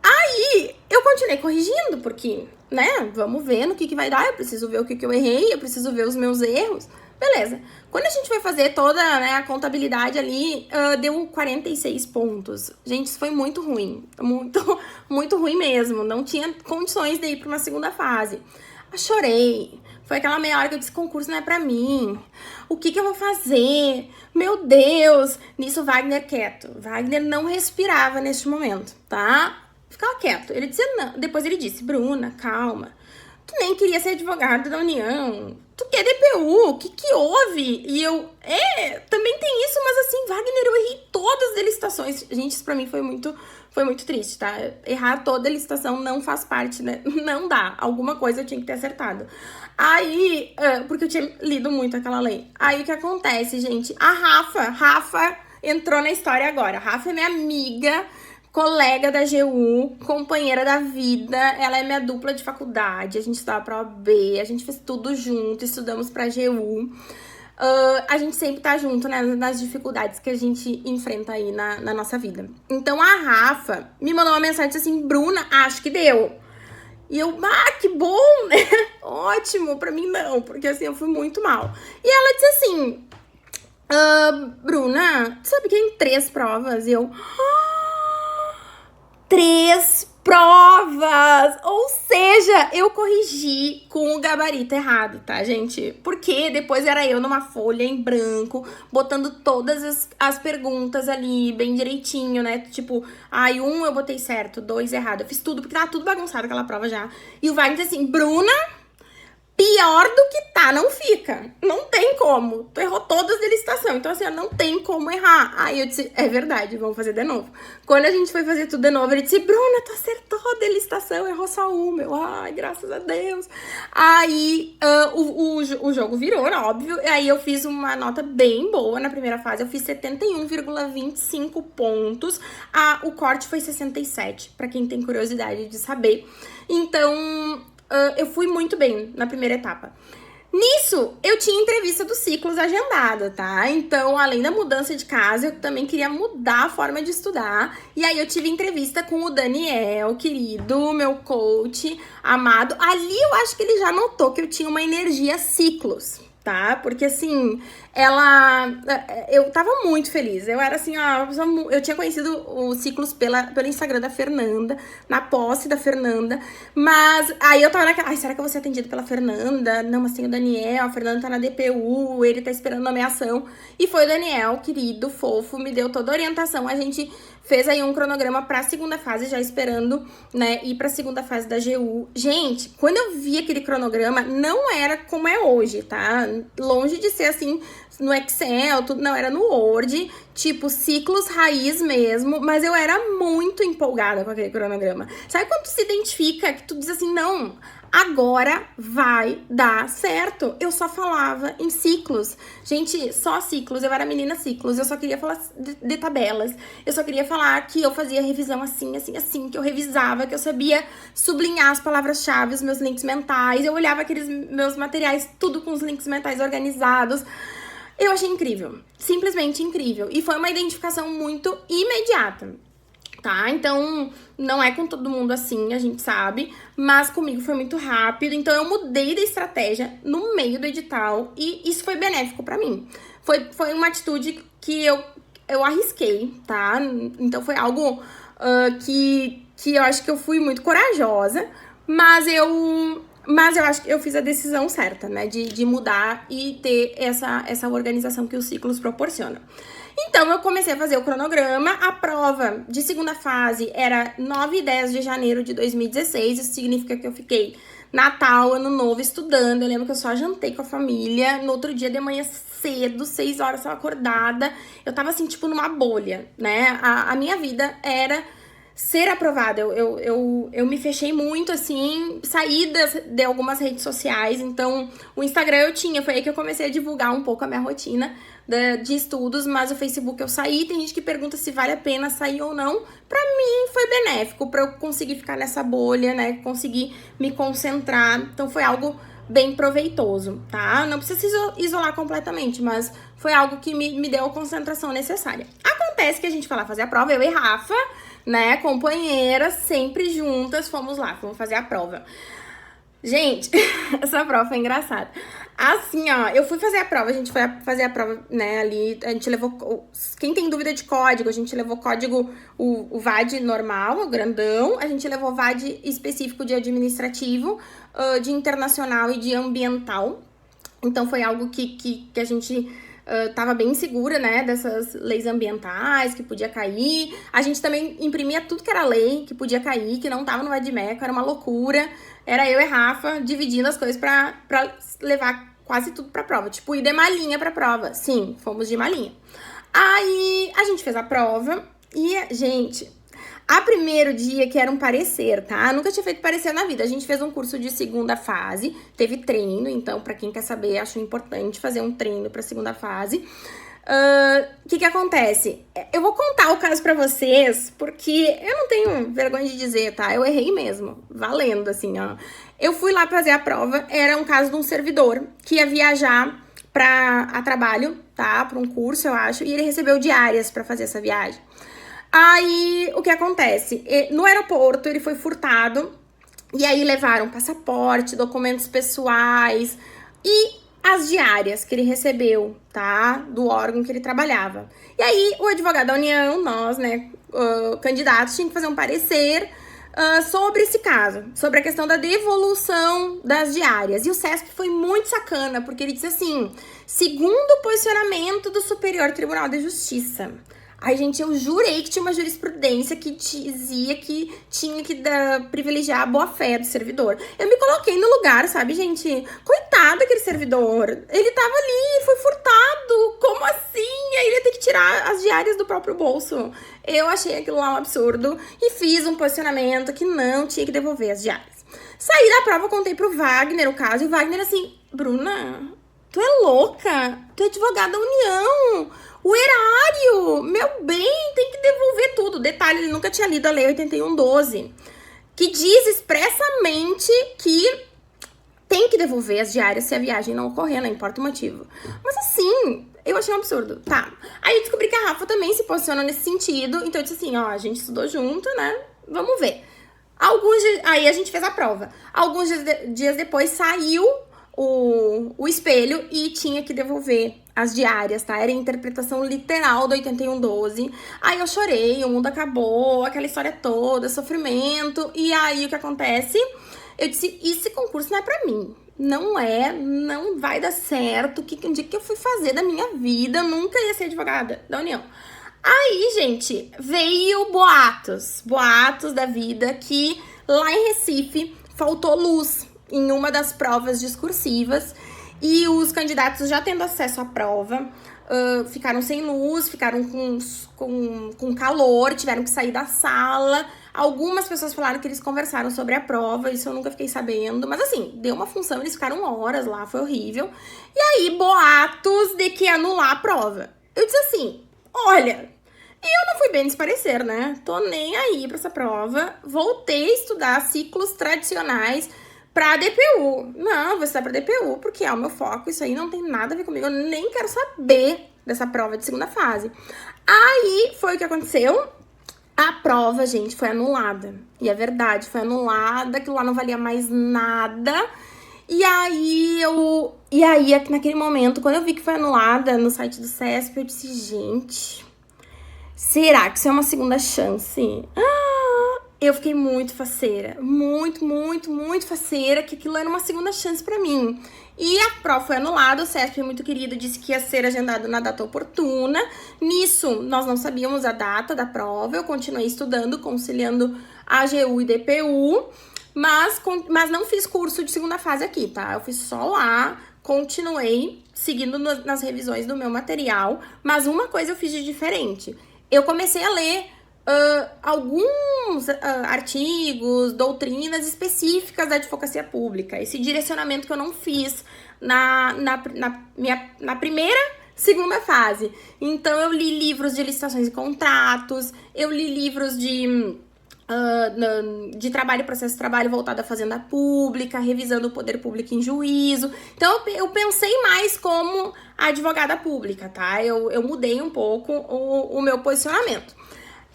Aí, eu continuei corrigindo, porque, né, vamos ver no que vai dar. Eu preciso ver o que eu errei, eu preciso ver os meus erros. Beleza. Quando a gente foi fazer toda, né, a contabilidade ali, deu 46 pontos. Gente, isso foi muito ruim. Muito, muito ruim mesmo. Não tinha condições de ir para uma segunda fase. Eu chorei. Foi aquela meia hora que eu disse, concurso não é pra mim. O que eu vou fazer? Meu Deus! Nisso, Wagner quieto. Wagner não respirava neste momento, tá? Ficava quieto. Ele disse, não. Depois ele disse, Bruna, calma. Tu nem queria ser advogado da União. Tu quer DPU? O que houve? E eu, também tem isso, mas assim, Wagner, eu errei todas as licitações. Gente, isso pra mim foi muito triste, tá? Errar toda a licitação não faz parte, né? Não dá. Alguma coisa eu tinha que ter acertado. Aí, porque eu tinha lido muito aquela lei. Aí, o que acontece, gente? A Rafa entrou na história agora. A Rafa é minha amiga, colega da GU, companheira da vida. Ela é minha dupla de faculdade. A gente estava pra OAB, a gente fez tudo junto, estudamos pra GU. A gente sempre tá junto, né, nas dificuldades que a gente enfrenta aí na nossa vida. Então, a Rafa me mandou uma mensagem assim, Bruna, acho que deu. E eu, que bom, né? Ótimo, pra mim não, porque assim, eu fui muito mal. E ela disse assim, Bruna, tu sabe que tem 3 provas? E eu, 3 provas! Ou seja, eu corrigi com o gabarito errado, tá, gente? Porque depois era eu numa folha em branco, botando todas as perguntas ali bem direitinho, né? Tipo, 1 eu botei certo, 2 errado. Eu fiz tudo, porque tava tudo bagunçado aquela prova já. E o Wagner disse assim, Bruna, pior do que tá, não fica. Não tem como. Tu errou todas as licitações. Então, assim, não tem como errar. Aí eu disse, é verdade, vamos fazer de novo. Quando a gente foi fazer tudo de novo, ele disse, Bruna, tu acertou a licitação, errou só uma. Eu, graças a Deus. Aí o jogo virou, óbvio. E aí eu fiz uma nota bem boa na primeira fase. Eu fiz 71,25 pontos. O corte foi 67, pra quem tem curiosidade de saber. Então, eu fui muito bem na primeira etapa. Nisso, eu tinha entrevista dos ciclos agendada, tá? Então, além da mudança de casa, eu também queria mudar a forma de estudar. E aí, eu tive entrevista com o Daniel, querido, meu coach, amado. Ali, eu acho que ele já notou que eu tinha uma energia ciclos, tá? Porque, assim, eu tava muito feliz. Eu era assim, eu tinha conhecido os ciclos pelo Instagram da Fernanda, na posse da Fernanda, mas aí eu tava naquela, será que eu vou ser atendida pela Fernanda? Não, mas tem o Daniel, a Fernanda tá na DPU, ele tá esperando nomeação. E foi o Daniel, querido, fofo, me deu toda a orientação. A gente fez aí um cronograma pra segunda fase, já esperando, né, ir pra segunda fase da GU. Gente, quando eu vi aquele cronograma, não era como é hoje, tá? Longe de ser assim, no Excel, tudo, não, era no Word, tipo, ciclos raiz mesmo, mas eu era muito empolgada com aquele cronograma. Sabe quando tu se identifica, que tu diz assim, não, agora vai dar certo. Eu só falava em ciclos. Gente, só ciclos. Eu era menina ciclos. Eu só queria falar de tabelas. Eu só queria falar que eu fazia revisão assim, assim, assim. Que eu revisava, que eu sabia sublinhar as palavras-chave, os meus links mentais. Eu olhava aqueles meus materiais, tudo com os links mentais organizados. Eu achei incrível. Simplesmente incrível. E foi uma identificação muito imediata. Tá? Então, não é com todo mundo assim, a gente sabe, mas comigo foi muito rápido, então eu mudei de estratégia no meio do edital e isso foi benéfico pra mim. Foi uma atitude que eu arrisquei, tá? Então, foi algo que que eu acho que eu fui muito corajosa, mas eu acho que eu fiz a decisão certa, né? De mudar e ter essa organização que os ciclos proporcionam. Então, eu comecei a fazer o cronograma. A prova de segunda fase era 9 e 10 de janeiro de 2016. Isso significa que eu fiquei Natal, Ano Novo, estudando. Eu lembro que eu só jantei com a família. No outro dia de manhã cedo, 6 horas, eu tava acordada. Eu tava assim, tipo, numa bolha, né? A minha vida era ser aprovada. Eu me fechei muito, assim, saí de algumas redes sociais. Então, o Instagram eu tinha, foi aí que eu comecei a divulgar um pouco a minha rotina de estudos, mas o Facebook eu saí. Tem gente que pergunta se vale a pena sair ou não. Pra mim foi benéfico, pra eu conseguir ficar nessa bolha, né, conseguir me concentrar. Então foi algo bem proveitoso, tá? Não precisa se isolar completamente, mas foi algo que me deu a concentração necessária. Acontece que a gente foi lá fazer a prova, eu e Rafa, né, companheiras, sempre juntas, fomos lá, fomos fazer a prova. Gente, essa prova foi engraçada. Assim, ó, eu fui fazer a prova, a gente foi fazer a prova, né, ali, a gente levou, quem tem dúvida de código, a gente levou código, o VAD normal, o grandão, a gente levou VAD específico de administrativo, de internacional e de ambiental. Então, foi algo que a gente tava bem segura, né, dessas leis ambientais, que podia cair. A gente também imprimia tudo que era lei, que podia cair, que não tava no VADMECO, era uma loucura. Era eu e Rafa dividindo as coisas pra levar quase tudo pra prova. Tipo, ir de malinha pra prova. Sim, fomos de malinha. Aí, a gente fez a prova e, gente, a primeiro dia que era um parecer, tá? Nunca tinha feito parecer na vida. A gente fez um curso de segunda fase, teve treino, então, pra quem quer saber, acho importante fazer um treino pra segunda fase. O que acontece? Eu vou contar o caso pra vocês, porque eu não tenho vergonha de dizer, tá? Eu errei mesmo, valendo, assim, ó. Eu fui lá fazer a prova, era um caso de um servidor que ia viajar a trabalho, tá? Pra um curso, eu acho, e ele recebeu diárias pra fazer essa viagem. Aí, o que acontece? No aeroporto, ele foi furtado, e aí levaram passaporte, documentos pessoais e as diárias que ele recebeu, tá? Do órgão que ele trabalhava. E aí, o advogado da União, nós, né, candidatos, tinha que fazer um parecer sobre esse caso, sobre a questão da devolução das diárias. E o CESP foi muito sacana, porque ele disse assim, segundo o posicionamento do Superior Tribunal de Justiça. Ai, gente, eu jurei que tinha uma jurisprudência que dizia que tinha que privilegiar a boa-fé do servidor. Eu me coloquei no lugar, sabe, gente? Coitado daquele servidor. Ele tava ali, foi furtado. Como assim? Aí ele ia ter que tirar as diárias do próprio bolso. Eu achei aquilo lá um absurdo e fiz um posicionamento que não tinha que devolver as diárias. Saí da prova, contei pro Wagner o caso, e o Wagner assim, Bruna, tu é louca? Tu é advogada da União. O erário, meu bem, tem que devolver tudo. Detalhe, ele nunca tinha lido a Lei 8112, que diz expressamente que tem que devolver as diárias se a viagem não ocorrer, não importa o motivo. Mas assim, eu achei um absurdo. Tá. Aí eu descobri que a Rafa também se posiciona nesse sentido. Então eu disse assim, ó, a gente estudou junto, né? Vamos ver. Aí a gente fez a prova. Alguns dias depois saiu o espelho e tinha que devolver as diárias, tá? Era a interpretação literal do 8112. Aí eu chorei, o mundo acabou, aquela história toda, sofrimento. E aí o que acontece? Eu disse, esse concurso não é pra mim. Não vai dar certo. Um dia que eu fui fazer da minha vida, eu nunca ia ser advogada da União. Aí, gente, veio boatos da vida que lá em Recife faltou luz em uma das provas discursivas e os candidatos já tendo acesso à prova ficaram sem luz, ficaram com calor, tiveram que sair da sala. Algumas pessoas falaram que eles conversaram sobre a prova, isso eu nunca fiquei sabendo, mas assim, deu uma função, eles ficaram horas lá, foi horrível. E aí, boatos de que ia anular a prova. Eu disse assim, olha, eu não fui bem nesse parecer, né? Tô nem aí pra essa prova, voltei a estudar ciclos tradicionais pra DPU. Não, vou estudar pra DPU, porque é o meu foco, isso aí não tem nada a ver comigo, eu nem quero saber dessa prova de segunda fase. Aí, foi o que aconteceu. A prova, gente, foi anulada. E é verdade, foi anulada, aquilo lá não valia mais nada. E aí, naquele momento, quando eu vi que foi anulada no site do CESP, eu disse, gente, será que isso é uma segunda chance? eu fiquei muito faceira, muito faceira, que aquilo era uma segunda chance pra mim. E a prova foi anulada, o CESP, muito querido, disse que ia ser agendado na data oportuna. Nisso, nós não sabíamos a data da prova, eu continuei estudando, conciliando AGU e DPU, mas não fiz curso de segunda fase aqui, tá? Eu fiz só lá, continuei seguindo nas revisões do meu material, mas uma coisa eu fiz de diferente. Eu comecei a ler alguns artigos, doutrinas específicas da advocacia pública. Esse direcionamento que eu não fiz na primeira, segunda fase. Então, eu li livros de licitações e contratos, eu li livros de trabalho e processo de trabalho voltado à fazenda pública, revisando o poder público em juízo. Então, eu pensei mais como advogada pública, tá? Eu mudei um pouco o meu posicionamento.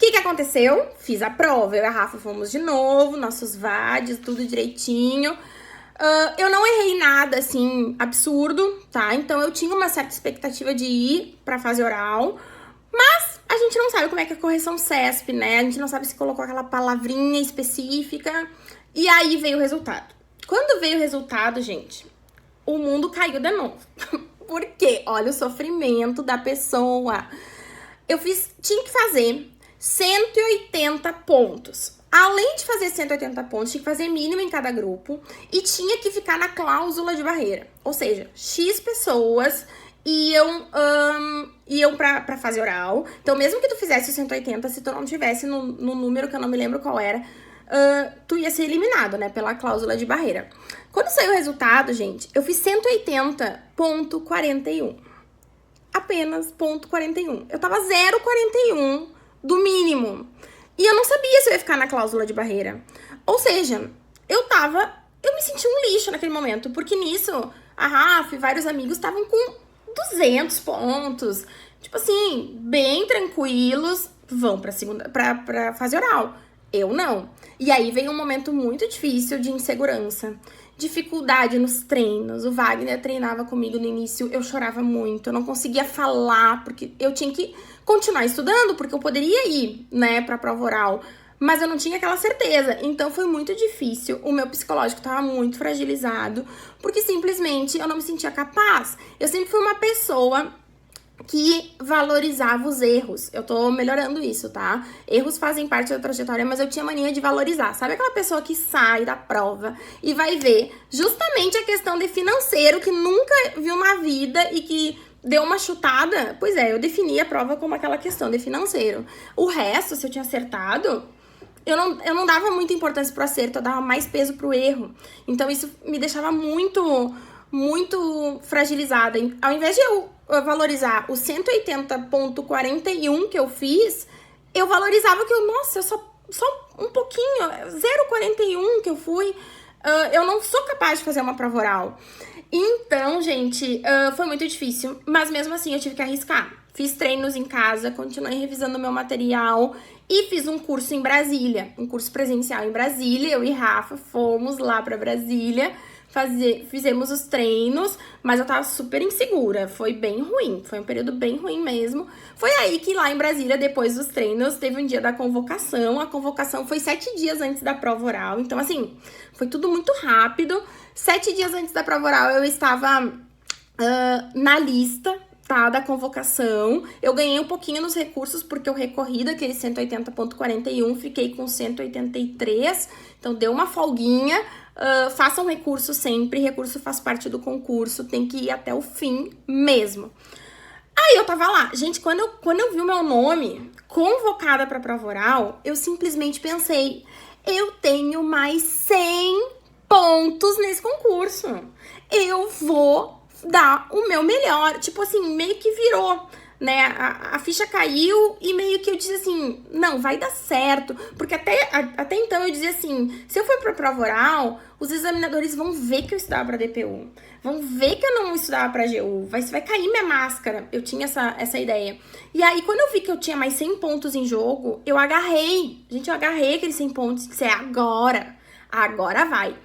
O que aconteceu? Fiz a prova, eu e a Rafa fomos de novo, nossos VADs, tudo direitinho. Eu não errei nada, assim, absurdo, tá? Então, eu tinha uma certa expectativa de ir pra fase oral, mas a gente não sabe como é que é a correção CESP, né? A gente não sabe se colocou aquela palavrinha específica. E aí veio o resultado. Quando veio o resultado, gente, o mundo caiu de novo. Por quê? Olha o sofrimento da pessoa. Tinha que fazer 180 pontos. Além de fazer 180 pontos, tinha que fazer mínimo em cada grupo e tinha que ficar na cláusula de barreira. Ou seja, X pessoas iam pra fase oral. Então, mesmo que tu fizesse 180, se tu não tivesse no número que eu não me lembro qual era, tu ia ser eliminado, né, pela cláusula de barreira. Quando saiu o resultado, gente, eu fiz 180,41. Apenas ponto 41. Eu tava 0,41 do mínimo. E eu não sabia se eu ia ficar na cláusula de barreira. Ou seja, eu me senti um lixo naquele momento, porque nisso a Rafa e vários amigos estavam com 200 pontos. Tipo assim, bem tranquilos, vão pra fase oral. Eu não. E aí veio um momento muito difícil de insegurança, dificuldade nos treinos. O Wagner treinava comigo no início, eu chorava muito, eu não conseguia falar, porque eu tinha que continuar estudando, porque eu poderia ir, né, pra prova oral, mas eu não tinha aquela certeza. Então foi muito difícil, o meu psicológico tava muito fragilizado, porque simplesmente eu não me sentia capaz. Eu sempre fui uma pessoa que valorizava os erros. Eu tô melhorando isso, tá? Erros fazem parte da trajetória, mas eu tinha mania de valorizar. Sabe aquela pessoa que sai da prova e vai ver justamente a questão de financeiro que nunca viu na vida e que deu uma chutada? Pois é, eu defini a prova como aquela questão de financeiro. O resto, se eu tinha acertado, eu não dava muita importância pro acerto, eu dava mais peso pro erro. Então isso me deixava muito fragilizada. Ao invés de eu valorizar o 180,41 que eu fiz, eu valorizava que nossa, só um pouquinho, 0,41 que eu fui, eu não sou capaz de fazer uma prova oral. Então, gente, foi muito difícil, mas mesmo assim eu tive que arriscar. Fiz treinos em casa, continuei revisando meu material e fiz um curso em Brasília, um curso presencial em Brasília. Eu e Rafa fomos lá pra Brasília, fizemos os treinos, mas eu tava super insegura, foi bem ruim, foi um período bem ruim mesmo. Foi aí que lá em Brasília, depois dos treinos, teve um dia da convocação, a convocação foi 7 dias antes da prova oral, então assim, foi tudo muito rápido. 7 dias antes da prova oral eu estava na lista, tá, da convocação. Eu ganhei um pouquinho nos recursos, porque eu recorri daquele 180,41, fiquei com 183, então deu uma folguinha. Façam recurso sempre, recurso faz parte do concurso, tem que ir até o fim mesmo. Aí eu tava lá, gente, quando eu vi o meu nome convocada pra prova oral, eu simplesmente pensei, eu tenho mais 100 pontos nesse concurso, eu vou dar o meu melhor. Tipo assim, meio que virou, né, a ficha caiu e meio que eu disse assim, não, vai dar certo, porque até então eu dizia assim, se eu for pra prova oral, os examinadores vão ver que eu estudava pra DPU, vão ver que eu não estudava pra AGU, vai cair minha máscara. Eu tinha essa ideia. E aí, quando eu vi que eu tinha mais 100 pontos em jogo, eu agarrei aqueles 100 pontos e disse, agora vai.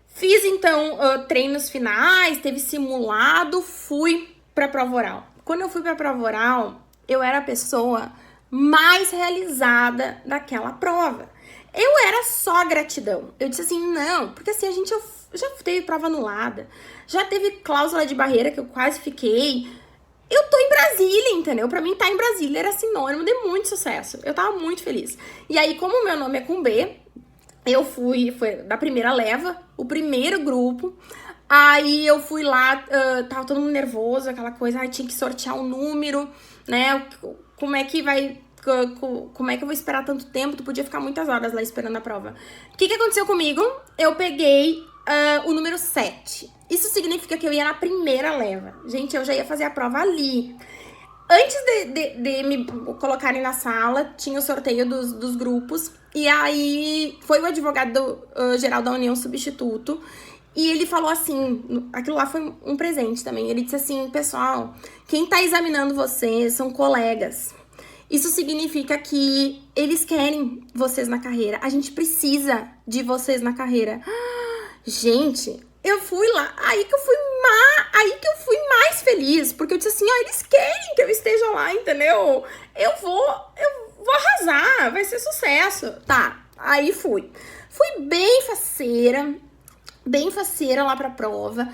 Fiz, então, treinos finais, teve simulado, fui pra prova oral. Quando eu fui pra prova oral, eu era a pessoa mais realizada daquela prova. Eu era só gratidão. Eu disse assim, não, porque assim, já teve prova anulada, já teve cláusula de barreira que eu quase fiquei. Eu tô em Brasília, entendeu? Pra mim, tá em Brasília era sinônimo de muito sucesso. Eu tava muito feliz. E aí, como meu nome é com B, foi da primeira leva, o primeiro grupo. Aí eu fui lá, tava todo mundo nervoso, aquela coisa, tinha que sortear um número, né? Como é que vai... Como é que eu vou esperar tanto tempo? Tu podia ficar muitas horas lá esperando a prova. O que aconteceu comigo? Eu peguei o número 7. Isso significa que eu ia na primeira leva. Gente, eu já ia fazer a prova ali. Antes de me colocarem na sala, tinha o sorteio dos grupos. E aí, foi o advogado geral da União Substituto. E ele falou assim, aquilo lá foi um presente também. Ele disse assim, pessoal, quem tá examinando vocês são colegas. Isso significa que eles querem vocês na carreira. A gente precisa de vocês na carreira. Gente, eu fui lá, aí que eu fui mais feliz, porque eu disse assim, ó, eles querem que eu esteja lá, entendeu? Eu vou arrasar, vai ser sucesso. Tá, aí fui. Fui bem faceira lá pra prova.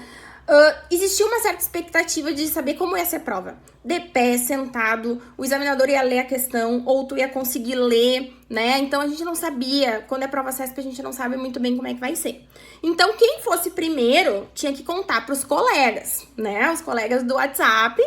Existia uma certa expectativa de saber como ia ser a prova. De pé, sentado, o examinador ia ler a questão, ou tu ia conseguir ler, né? Então a gente não sabia, quando é prova CESP, a gente não sabe muito bem como é que vai ser. Então quem fosse primeiro tinha que contar pros colegas, né? Os colegas do WhatsApp.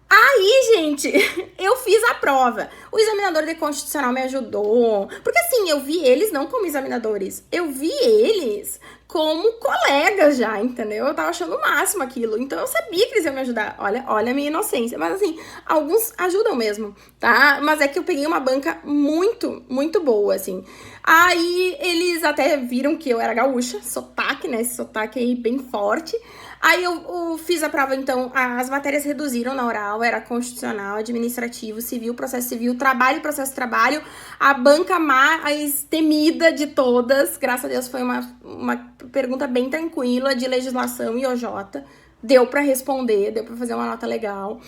Aí, gente, eu fiz a prova. O examinador de constitucional me ajudou. Porque assim, eu vi eles não como examinadores. Eu vi eles como colegas já, entendeu? Eu tava achando o máximo aquilo. Então eu sabia que eles iam me ajudar. Olha a minha inocência. Mas assim, alguns ajudam mesmo, tá? Mas é que eu peguei uma banca muito, muito boa, assim. Aí eles até viram que eu era gaúcha, sotaque, né? Esse sotaque aí bem forte. Aí eu fiz a prova, então, as matérias reduziram na oral, era constitucional, administrativo, civil, processo civil, trabalho, processo trabalho, a banca mais temida de todas, graças a Deus foi uma pergunta bem tranquila de legislação e OJ, deu pra responder, deu pra fazer uma nota legal.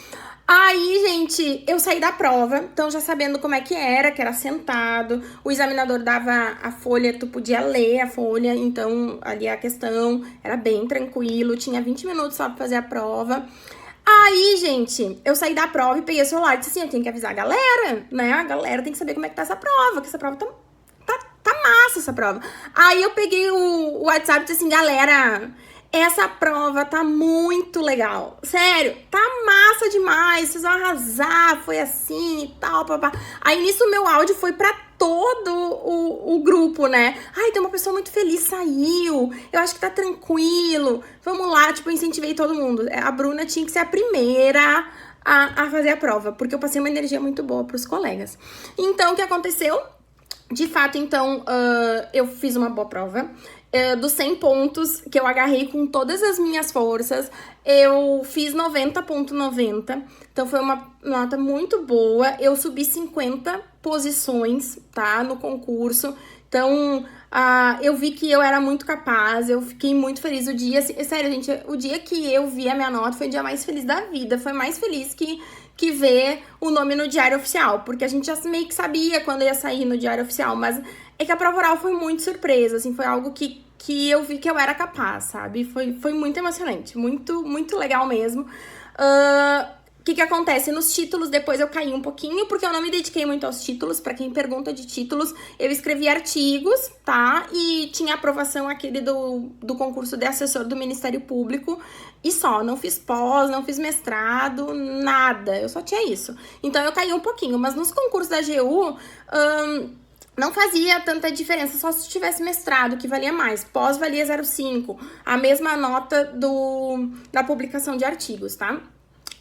Aí, gente, eu saí da prova, então já sabendo como é que era sentado, o examinador dava a folha, tu podia ler a folha, então ali a questão era bem tranquilo, tinha 20 minutos só pra fazer a prova. Aí, gente, eu saí da prova e peguei o celular e disse assim, eu tenho que avisar a galera, né? A galera tem que saber como é que tá essa prova, que essa prova tá massa, essa prova. Aí eu peguei o WhatsApp e disse assim, galera... Essa prova tá muito legal. Sério, tá massa demais. Vocês vão arrasar. Foi assim e tal, papá. Aí nisso o meu áudio foi pra todo o grupo, né? Ai, tem uma pessoa muito feliz, saiu. Eu acho que tá tranquilo. Vamos lá, tipo, eu incentivei todo mundo. A Bruna tinha que ser a primeira a fazer a prova, porque eu passei uma energia muito boa pros colegas. Então, o que aconteceu? De fato, então, eu fiz uma boa prova. Dos 100 pontos que eu agarrei com todas as minhas forças, eu fiz 90,90. Então, foi uma nota muito boa. Eu subi 50 posições, tá? No concurso. Então, eu vi que eu era muito capaz. Eu fiquei muito feliz. O dia, sério, gente, o dia que eu vi a minha nota foi o dia mais feliz da vida. Foi mais feliz que ver o nome no Diário Oficial, porque a gente já meio que sabia quando ia sair no Diário Oficial, mas é que a prova oral foi muito surpresa, assim, foi algo que eu vi que eu era capaz, sabe? Foi muito emocionante, muito, muito legal mesmo. O que acontece? Nos títulos, depois eu caí um pouquinho, porque eu não me dediquei muito aos títulos. Pra quem pergunta de títulos, eu escrevi artigos, tá? E tinha aprovação aquele do concurso de assessor do Ministério Público. E só, não fiz pós, não fiz mestrado, nada. Eu só tinha isso. Então eu caí um pouquinho. Mas nos concursos da AGU... não fazia tanta diferença, só se tivesse mestrado, que valia mais. Pós valia 0,5, a mesma nota da publicação de artigos, tá?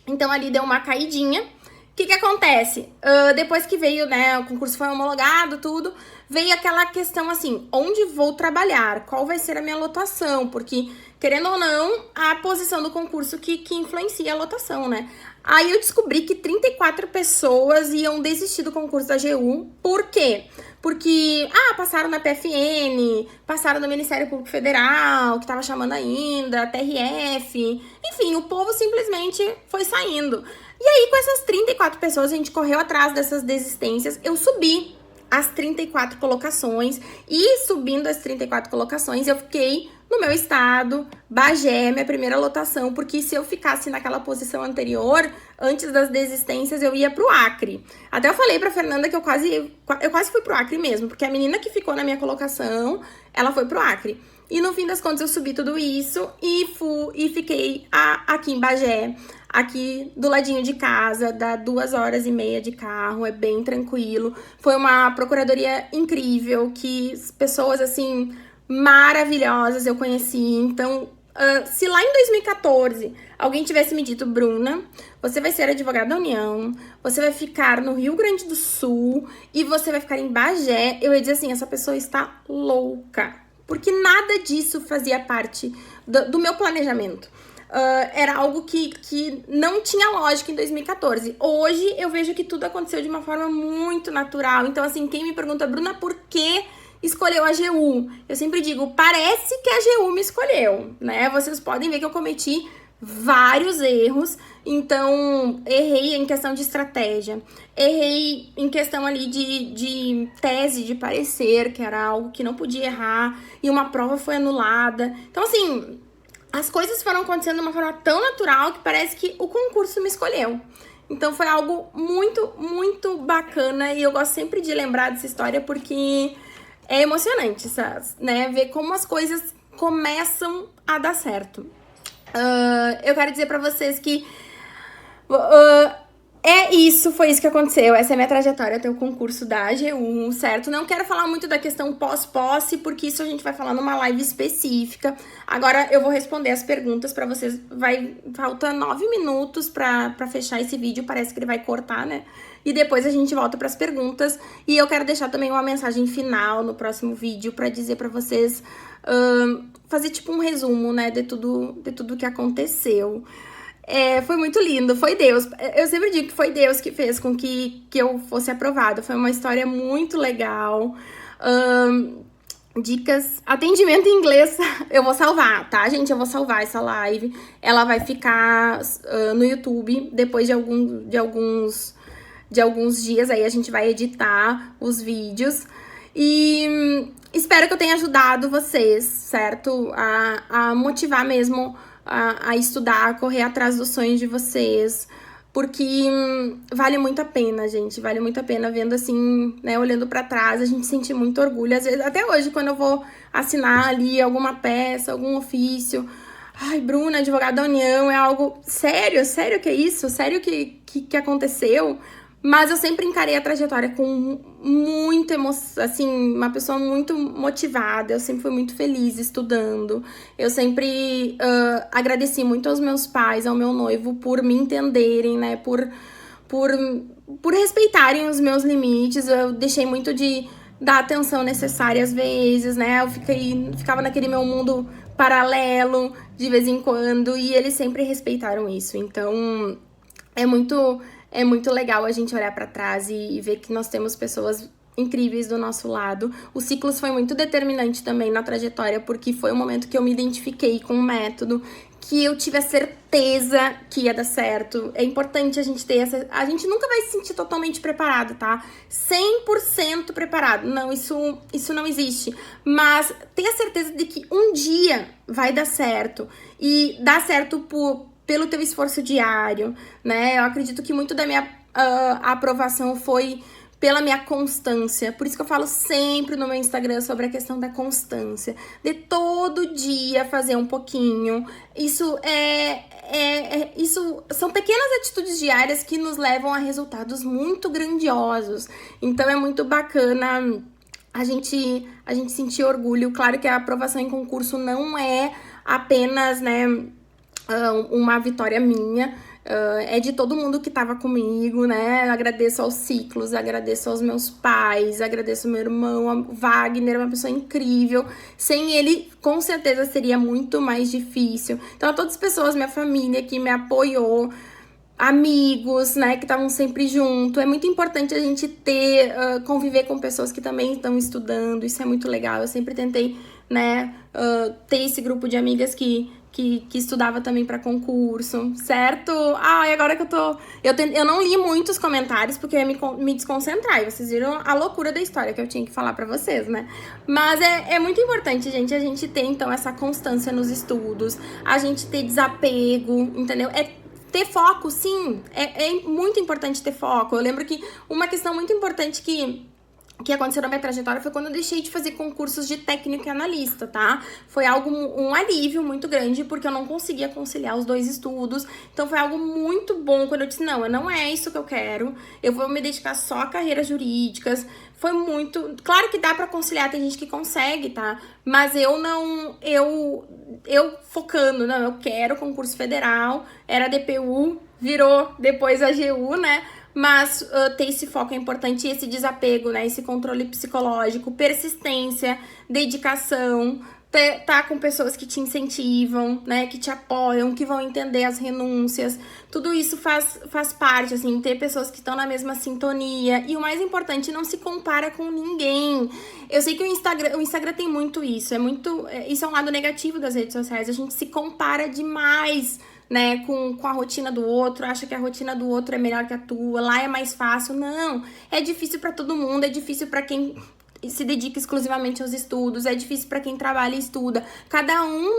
Então, ali deu uma caidinha. O que acontece? Depois que veio, né, o concurso foi homologado, tudo, veio aquela questão assim, onde vou trabalhar? Qual vai ser a minha lotação? Porque, querendo ou não, a posição do concurso que influencia a lotação, né? Aí eu descobri que 34 pessoas iam desistir do concurso da AGU. Por quê? Porque, passaram na PFN, passaram no Ministério Público Federal, que tava chamando ainda, TRF. Enfim, o povo simplesmente foi saindo. E aí, com essas 34 pessoas, a gente correu atrás dessas desistências. Eu subi as 34 colocações. E subindo as 34 colocações, eu fiquei no meu estado, Bagé, minha primeira lotação, porque se eu ficasse naquela posição anterior, antes das desistências, eu ia pro Acre. Até eu falei pra Fernanda que eu quase fui pro Acre mesmo, porque a menina que ficou na minha colocação, ela foi pro Acre. E no fim das contas eu subi tudo isso e fiquei aqui em Bagé, aqui do ladinho de casa, dá 2h30 de carro, é bem tranquilo. Foi uma procuradoria incrível, que pessoas assim maravilhosas eu conheci. Então, se lá em 2014 alguém tivesse me dito, Bruna, você vai ser advogada da União, você vai ficar no Rio Grande do Sul e você vai ficar em Bagé, eu ia dizer assim, essa pessoa está louca. Porque nada disso fazia parte do meu planejamento. Era algo que não tinha lógica em 2014. Hoje eu vejo que tudo aconteceu de uma forma muito natural. Então, assim, quem me pergunta, Bruna, por que escolheu a AGU? Eu sempre digo, parece que a AGU me escolheu, né? Vocês podem ver que eu cometi vários erros, então errei em questão de estratégia, errei em questão ali de tese, de parecer, que era algo que não podia errar, e uma prova foi anulada. Então, assim, as coisas foram acontecendo de uma forma tão natural que parece que o concurso me escolheu. Então foi algo muito, muito bacana, e eu gosto sempre de lembrar dessa história porque é emocionante, né? Ver como as coisas começam a dar certo. Eu quero dizer pra vocês que foi isso que aconteceu. Essa é a minha trajetória até o concurso da AGU, certo? Não quero falar muito da questão pós-posse, porque isso a gente vai falar numa live específica. Agora eu vou responder as perguntas pra vocês. Falta 9 minutos pra fechar esse vídeo, parece que ele vai cortar, né? E depois a gente volta pras perguntas. E eu quero deixar também uma mensagem final no próximo vídeo pra dizer pra vocês, fazer tipo um resumo, né, de tudo que aconteceu. Foi muito lindo, foi Deus. Eu sempre digo que foi Deus que fez com que eu fosse aprovada. Foi uma história muito legal. Dicas, atendimento em inglês, eu vou salvar, tá, gente? Eu vou salvar essa live. Ela vai ficar no YouTube depois de alguns dias. Aí a gente vai editar os vídeos. E espero que eu tenha ajudado vocês, certo? A motivar mesmo a estudar, a correr atrás dos sonhos de vocês, porque vale muito a pena, gente, vale muito a pena vendo assim, né, olhando pra trás, a gente sente muito orgulho, às vezes, até hoje, quando eu vou assinar ali alguma peça, algum ofício, ai, Bruna, advogada da União, é algo sério que é isso? Sério que aconteceu? Mas eu sempre encarei a trajetória com muita emoção, assim, uma pessoa muito motivada. Eu sempre fui muito feliz estudando. Eu sempre agradeci muito aos meus pais, ao meu noivo, por me entenderem, né? Por respeitarem os meus limites. Eu deixei muito de dar atenção necessária às vezes, né? Eu ficava naquele meu mundo paralelo de vez em quando, e eles sempre respeitaram isso. Então, é muito legal a gente olhar pra trás e ver que nós temos pessoas incríveis do nosso lado. O Ciclos foi muito determinante também na trajetória, porque foi o momento que eu me identifiquei com o método, que eu tive a certeza que ia dar certo. É importante a gente ter essa... A gente nunca vai se sentir totalmente preparado, tá? 100% preparado. Não, isso não existe. Mas tenha certeza de que um dia vai dar certo. E dar certo pelo teu esforço diário, né? Eu acredito que muito da minha aprovação foi pela minha constância. Por isso que eu falo sempre no meu Instagram sobre a questão da constância. De todo dia fazer um pouquinho. Isso são pequenas atitudes diárias que nos levam a resultados muito grandiosos. Então é muito bacana a gente sentir orgulho. Claro que a aprovação em concurso não é apenas, né, uma vitória minha, é de todo mundo que tava comigo, né? Agradeço aos Ciclos, agradeço aos meus pais, agradeço ao meu irmão, o Wagner, uma pessoa incrível. Sem ele, com certeza seria muito mais difícil. Então, a todas as pessoas, minha família que me apoiou, amigos, né, que estavam sempre junto. É muito importante a gente conviver com pessoas que também estão estudando. Isso é muito legal. Eu sempre tentei, né, ter esse grupo de amigas que que estudava também para concurso, certo? Ai, agora que eu não li muitos comentários porque eu ia me desconcentrar. E vocês viram a loucura da história que eu tinha que falar para vocês, né? Mas é muito importante, gente, a gente ter, então, essa constância nos estudos, a gente ter desapego, entendeu? Ter foco, sim, é muito importante ter foco. Eu lembro que uma questão muito importante que aconteceu na minha trajetória foi quando eu deixei de fazer concursos de técnico e analista, tá? Foi um alívio muito grande, porque eu não conseguia conciliar os dois estudos. Então foi algo muito bom quando eu disse, não é isso que eu quero. Eu vou me dedicar só a carreiras jurídicas. Foi muito... Claro que dá pra conciliar, tem gente que consegue, tá? Mas eu focando, eu quero concurso federal, era DPU, virou depois a AGU, né? Mas ter esse foco é importante, esse desapego, né? Esse controle psicológico, persistência, dedicação, tá com pessoas que te incentivam, né? Que te apoiam, que vão entender as renúncias. Tudo isso faz parte, assim, ter pessoas que estão na mesma sintonia. E o mais importante, não se compara com ninguém. Eu sei que o Instagram tem muito isso. Isso é um lado negativo das redes sociais. A gente se compara demais, né, com a rotina do outro, acha que a rotina do outro é melhor que a tua, lá é mais fácil. Não, é difícil pra todo mundo, é difícil pra quem se dedica exclusivamente aos estudos, é difícil pra quem trabalha e estuda, cada um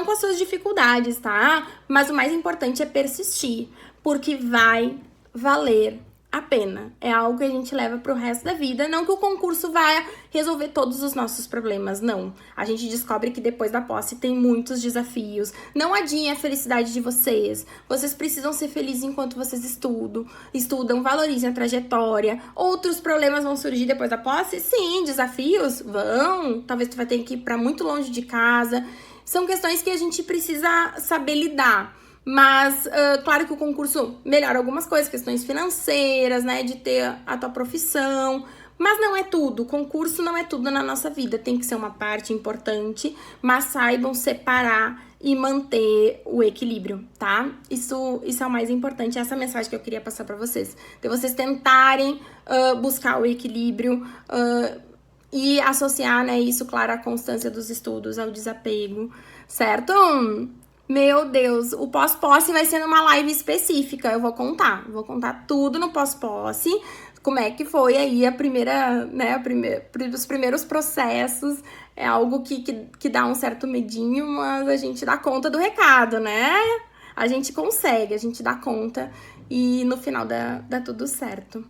com as suas dificuldades, tá? Mas o mais importante é persistir, porque vai valer a pena. É algo que a gente leva pro resto da vida. Não que o concurso vai resolver todos os nossos problemas, não. A gente descobre que depois da posse tem muitos desafios. Não adiem a felicidade de vocês. Vocês precisam ser felizes enquanto vocês estudam, valorizem a trajetória. Outros problemas vão surgir depois da posse? Sim, desafios vão. Talvez tu vai ter que ir pra muito longe de casa. São questões que a gente precisa saber lidar. Mas, claro que o concurso melhora algumas coisas, questões financeiras, né, de ter a tua profissão, mas não é tudo. O concurso não é tudo na nossa vida, tem que ser uma parte importante, mas saibam separar e manter o equilíbrio, tá? Isso é o mais importante, essa é a mensagem que eu queria passar pra vocês. De vocês tentarem buscar o equilíbrio e associar, né, isso, claro, à constância dos estudos, ao desapego, certo? Meu Deus, o pós-posse vai ser numa live específica, eu vou contar tudo no pós-posse, como é que foi aí a primeira, né, os primeiros processos, é algo que dá um certo medinho, mas a gente dá conta do recado, né? A gente consegue, a gente dá conta e no final dá tudo certo.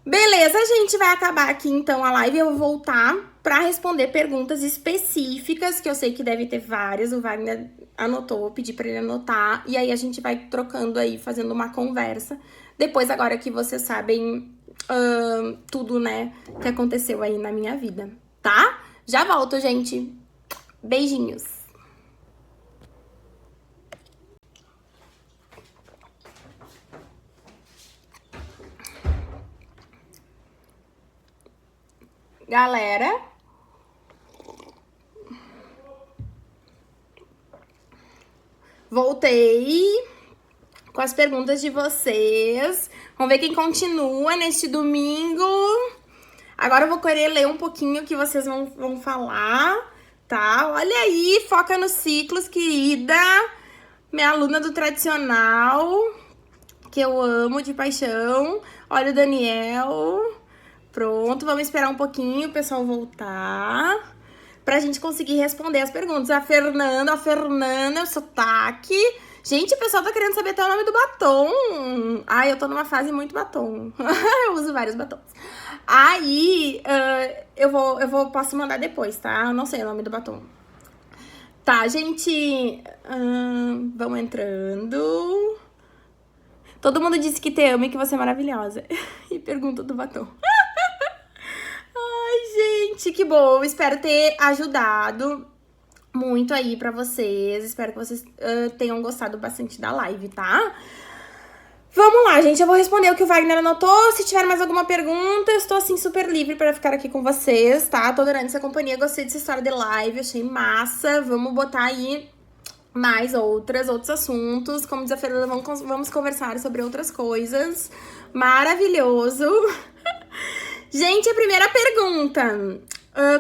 Beleza, a gente vai acabar aqui então a live, eu vou voltar para responder perguntas específicas, que eu sei que deve ter várias, o Wagner anotou, eu pedi para ele anotar, e aí a gente vai trocando aí, fazendo uma conversa. Depois, agora que vocês sabem tudo, né, que aconteceu aí na minha vida, tá? Já volto, gente. Beijinhos. Galera, voltei com as perguntas de vocês. Vamos ver quem continua neste domingo. Agora eu vou querer ler um pouquinho o que vocês vão falar, tá? Olha aí, foca nos ciclos, querida. Minha aluna do tradicional, que eu amo de paixão. Olha o Daniel. Pronto, vamos esperar um pouquinho o pessoal voltar pra gente conseguir responder as perguntas. A Fernanda, o sotaque. Gente, o pessoal tá querendo saber até o nome do batom. Ai, eu tô numa fase muito batom. Eu uso vários batons. Aí, posso mandar depois, tá? Eu não sei o nome do batom. Tá, gente, vamos entrando. Todo mundo disse que te ama e que você é maravilhosa. E pergunta do batom. Ai, gente, que bom. Espero ter ajudado muito aí pra vocês. Espero que vocês tenham gostado bastante da live, tá? Vamos lá, gente. Eu vou responder o que o Wagner anotou. Se tiver mais alguma pergunta, eu estou, assim, super livre pra ficar aqui com vocês, tá? Tô adorando essa companhia. Gostei dessa história de live. Achei massa. Vamos botar aí mais outros assuntos. Como diz a Fernanda, vamos conversar sobre outras coisas. Maravilhoso. Gente, a primeira pergunta.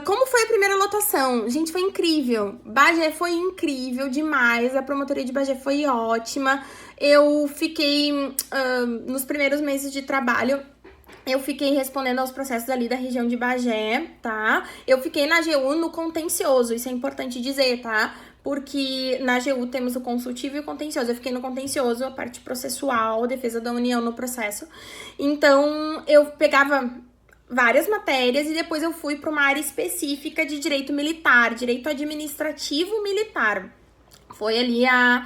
Como foi a primeira lotação? Gente, foi incrível. Bagé foi incrível demais. A promotoria de Bagé foi ótima. Eu fiquei, nos primeiros meses de trabalho, eu fiquei respondendo aos processos ali da região de Bagé, tá? Eu fiquei na AGU no contencioso, isso é importante dizer, tá? Porque na AGU temos o consultivo e o contencioso. Eu fiquei no contencioso, a parte processual, defesa da União no processo. Então, eu pegava várias matérias e depois eu fui para uma área específica de direito militar, direito administrativo militar. Foi ali a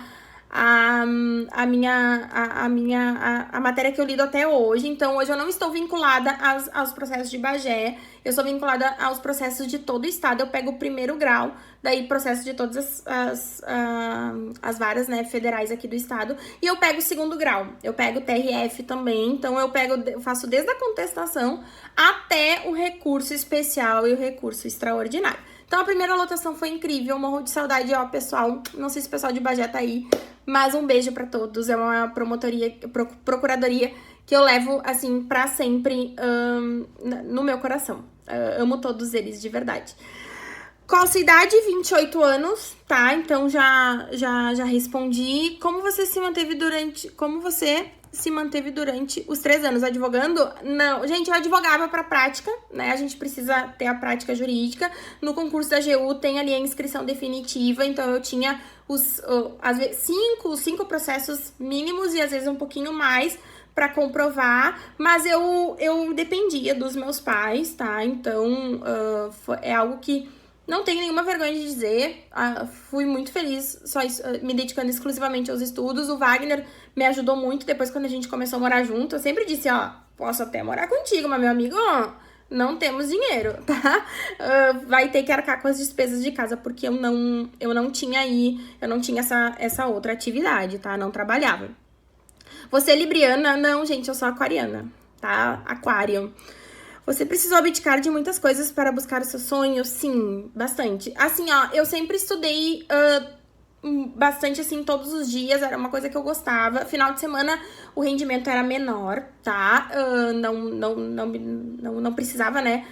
matéria que eu lido até hoje. Então, hoje eu não estou vinculada aos processos de Bagé, eu sou vinculada aos processos de todo o estado. Eu pego o primeiro grau, daí processo de todas as varas, né, federais aqui do estado, e eu pego o segundo grau, eu pego o TRF também. Então, eu faço desde a contestação até o recurso especial e o recurso extraordinário. Então, a primeira lotação foi incrível, morro de saudade, ó, pessoal. Não sei se o pessoal de Bagé tá aí, mas um beijo pra todos. É uma procuradoria que eu levo, assim, pra sempre no meu coração. Amo todos eles, de verdade. Qual sua idade? 28 anos, tá? Então, já respondi. Como você se manteve durante os 3 anos advogando? Não, gente, eu advogava para prática, né? A gente precisa ter a prática jurídica. No concurso da AGU tem ali a inscrição definitiva, então eu tinha às vezes, cinco processos mínimos e às vezes um pouquinho mais para comprovar, mas eu dependia dos meus pais, tá? Então, é algo que não tenho nenhuma vergonha de dizer. Fui muito feliz me dedicando exclusivamente aos estudos. O Wagner me ajudou muito depois quando a gente começou a morar junto. Eu sempre disse, ó, posso até morar contigo, mas meu amigo, ó, não temos dinheiro, tá? Vai ter que arcar com as despesas de casa, porque eu não tinha essa outra atividade, tá? Não trabalhava. Você é libriana? Não, gente, eu sou aquariana, tá? Aquário. Você precisou abdicar de muitas coisas para buscar o seu sonho? Sim, bastante. Assim, ó, eu sempre estudei bastante, assim, todos os dias. Era uma coisa que eu gostava. Final de semana, o rendimento era menor, tá? Não precisava, né?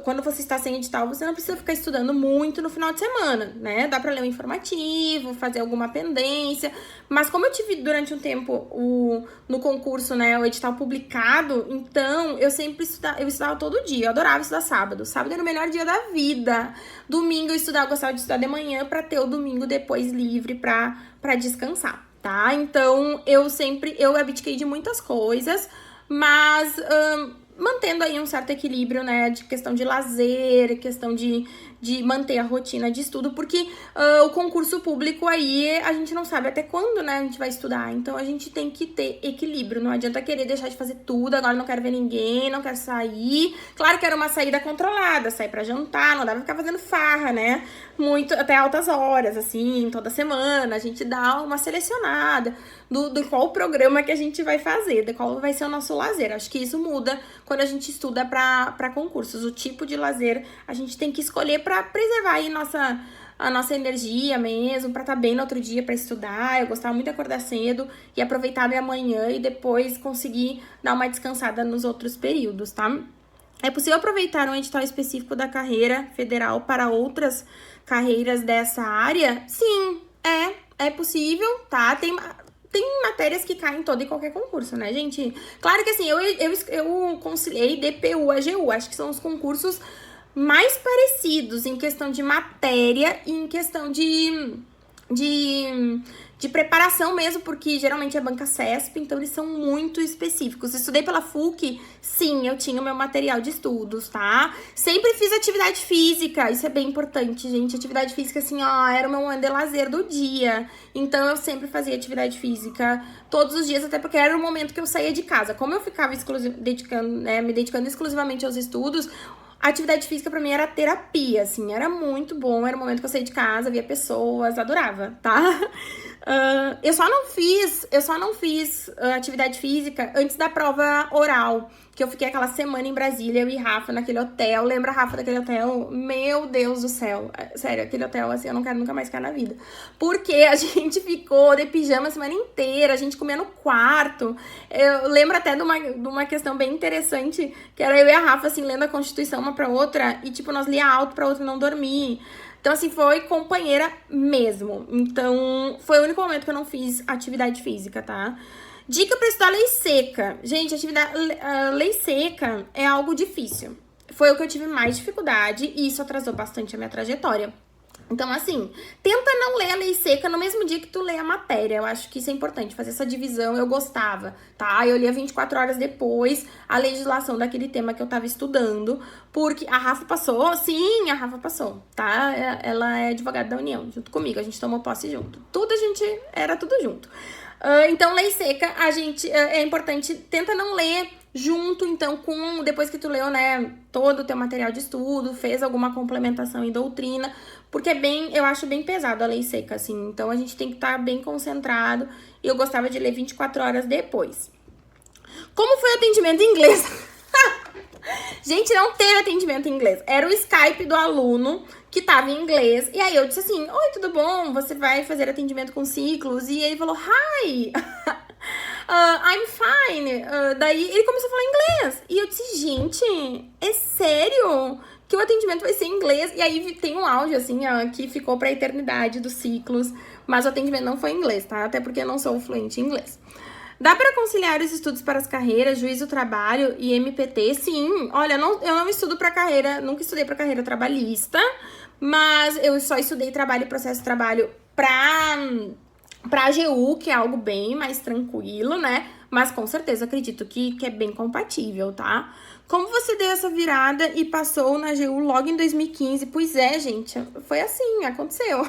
Quando você está sem edital, você não precisa ficar estudando muito no final de semana, né? Dá pra ler um informativo, fazer alguma pendência. Mas como eu tive durante um tempo no concurso, né, o edital publicado, então eu estudava todo dia. Eu adorava estudar sábado. Sábado era o melhor dia da vida. Domingo eu gostava de estudar de manhã pra ter o domingo depois livre pra descansar, tá? Então eu abdiquei de muitas coisas, mas mantendo aí um certo equilíbrio, né, de questão de lazer, questão de manter a rotina de estudo, porque o concurso público aí, a gente não sabe até quando, né, a gente vai estudar, então a gente tem que ter equilíbrio, não adianta querer deixar de fazer tudo, agora não quero ver ninguém, não quero sair. Claro que era uma saída controlada, sair pra jantar, não dava pra ficar fazendo farra, né, muito, até altas horas, assim, toda semana, a gente dá uma selecionada do qual programa que a gente vai fazer, de qual vai ser o nosso lazer. Acho que isso muda quando a gente estuda para concursos. O tipo de lazer a gente tem que escolher para preservar aí a nossa energia mesmo, para estar bem no outro dia para estudar. Eu gostava muito de acordar cedo e aproveitar a minha manhã e depois conseguir dar uma descansada nos outros períodos, tá? É possível aproveitar um edital específico da carreira federal para outras carreiras dessa área? Sim, é possível, tá? Tem matérias que caem em todo e qualquer concurso, né, gente? Claro que assim, eu conciliei DPU, AGU, acho que são os concursos mais parecidos em questão de matéria e em questão de preparação mesmo, porque geralmente é banca CESP, então eles são muito específicos. Estudei pela FUC, sim, eu tinha o meu material de estudos, tá? Sempre fiz atividade física, isso é bem importante, gente. Atividade física, assim, ó, era o meu momento de lazer do dia. Então, eu sempre fazia atividade física todos os dias, até porque era o momento que eu saía de casa. Como eu ficava me dedicando exclusivamente aos estudos, a atividade física pra mim era terapia, assim, era muito bom, era o momento que eu saía de casa, via pessoas, adorava, tá? Eu só não fiz atividade física antes da prova oral, que eu fiquei aquela semana em Brasília, eu e Rafa naquele hotel. Lembra, Rafa, daquele hotel? Meu Deus do céu. Sério, aquele hotel, assim, eu não quero nunca mais ficar na vida. Porque a gente ficou de pijama a semana inteira, a gente comia no quarto. Eu lembro até de uma questão bem interessante, que era eu e a Rafa, assim, lendo a Constituição uma pra outra, e, tipo, nós lia alto pra outra não dormir. Então, assim, foi companheira mesmo. Então, foi o único momento que eu não fiz atividade física, tá? Dica pra estudar lei seca. Gente, lei seca é algo difícil. Foi o que eu tive mais dificuldade e isso atrasou bastante a minha trajetória. Então, assim, tenta não ler a lei seca no mesmo dia que tu lê a matéria. Eu acho que isso é importante, fazer essa divisão. Eu gostava, tá? Eu lia 24 horas depois a legislação daquele tema que eu tava estudando, porque a Rafa passou, sim, a Rafa passou, tá? Ela é advogada da União, junto comigo, a gente tomou posse junto. Era tudo junto. Então, lei seca, é importante, tenta não ler junto, então, depois que tu leu, né, todo o teu material de estudo, fez alguma complementação em doutrina, porque eu acho bem pesado a lei seca, assim, então a gente tem que estar bem concentrado, e eu gostava de ler 24 horas depois. Como foi o atendimento em inglês? Gente, não teve atendimento em inglês. Era o Skype do aluno que tava em inglês. E aí eu disse assim, oi, tudo bom? Você vai fazer atendimento com ciclos? E ele falou, hi, I'm fine. Daí ele começou a falar inglês. E eu disse, gente, é sério que o atendimento vai ser em inglês? E aí tem um áudio, assim, que ficou pra eternidade dos ciclos. Mas o atendimento não foi em inglês, tá? Até porque eu não sou fluente em inglês. Dá para conciliar os estudos para as carreiras, juízo do trabalho e MPT? Sim. Olha, eu não estudo para carreira, nunca estudei para carreira trabalhista, mas eu só estudei trabalho e processo de trabalho para AGU, que é algo bem mais tranquilo, né? Mas com certeza acredito que é bem compatível, tá? Como você deu essa virada e passou na AGU logo em 2015? Pois é, gente, foi assim, aconteceu.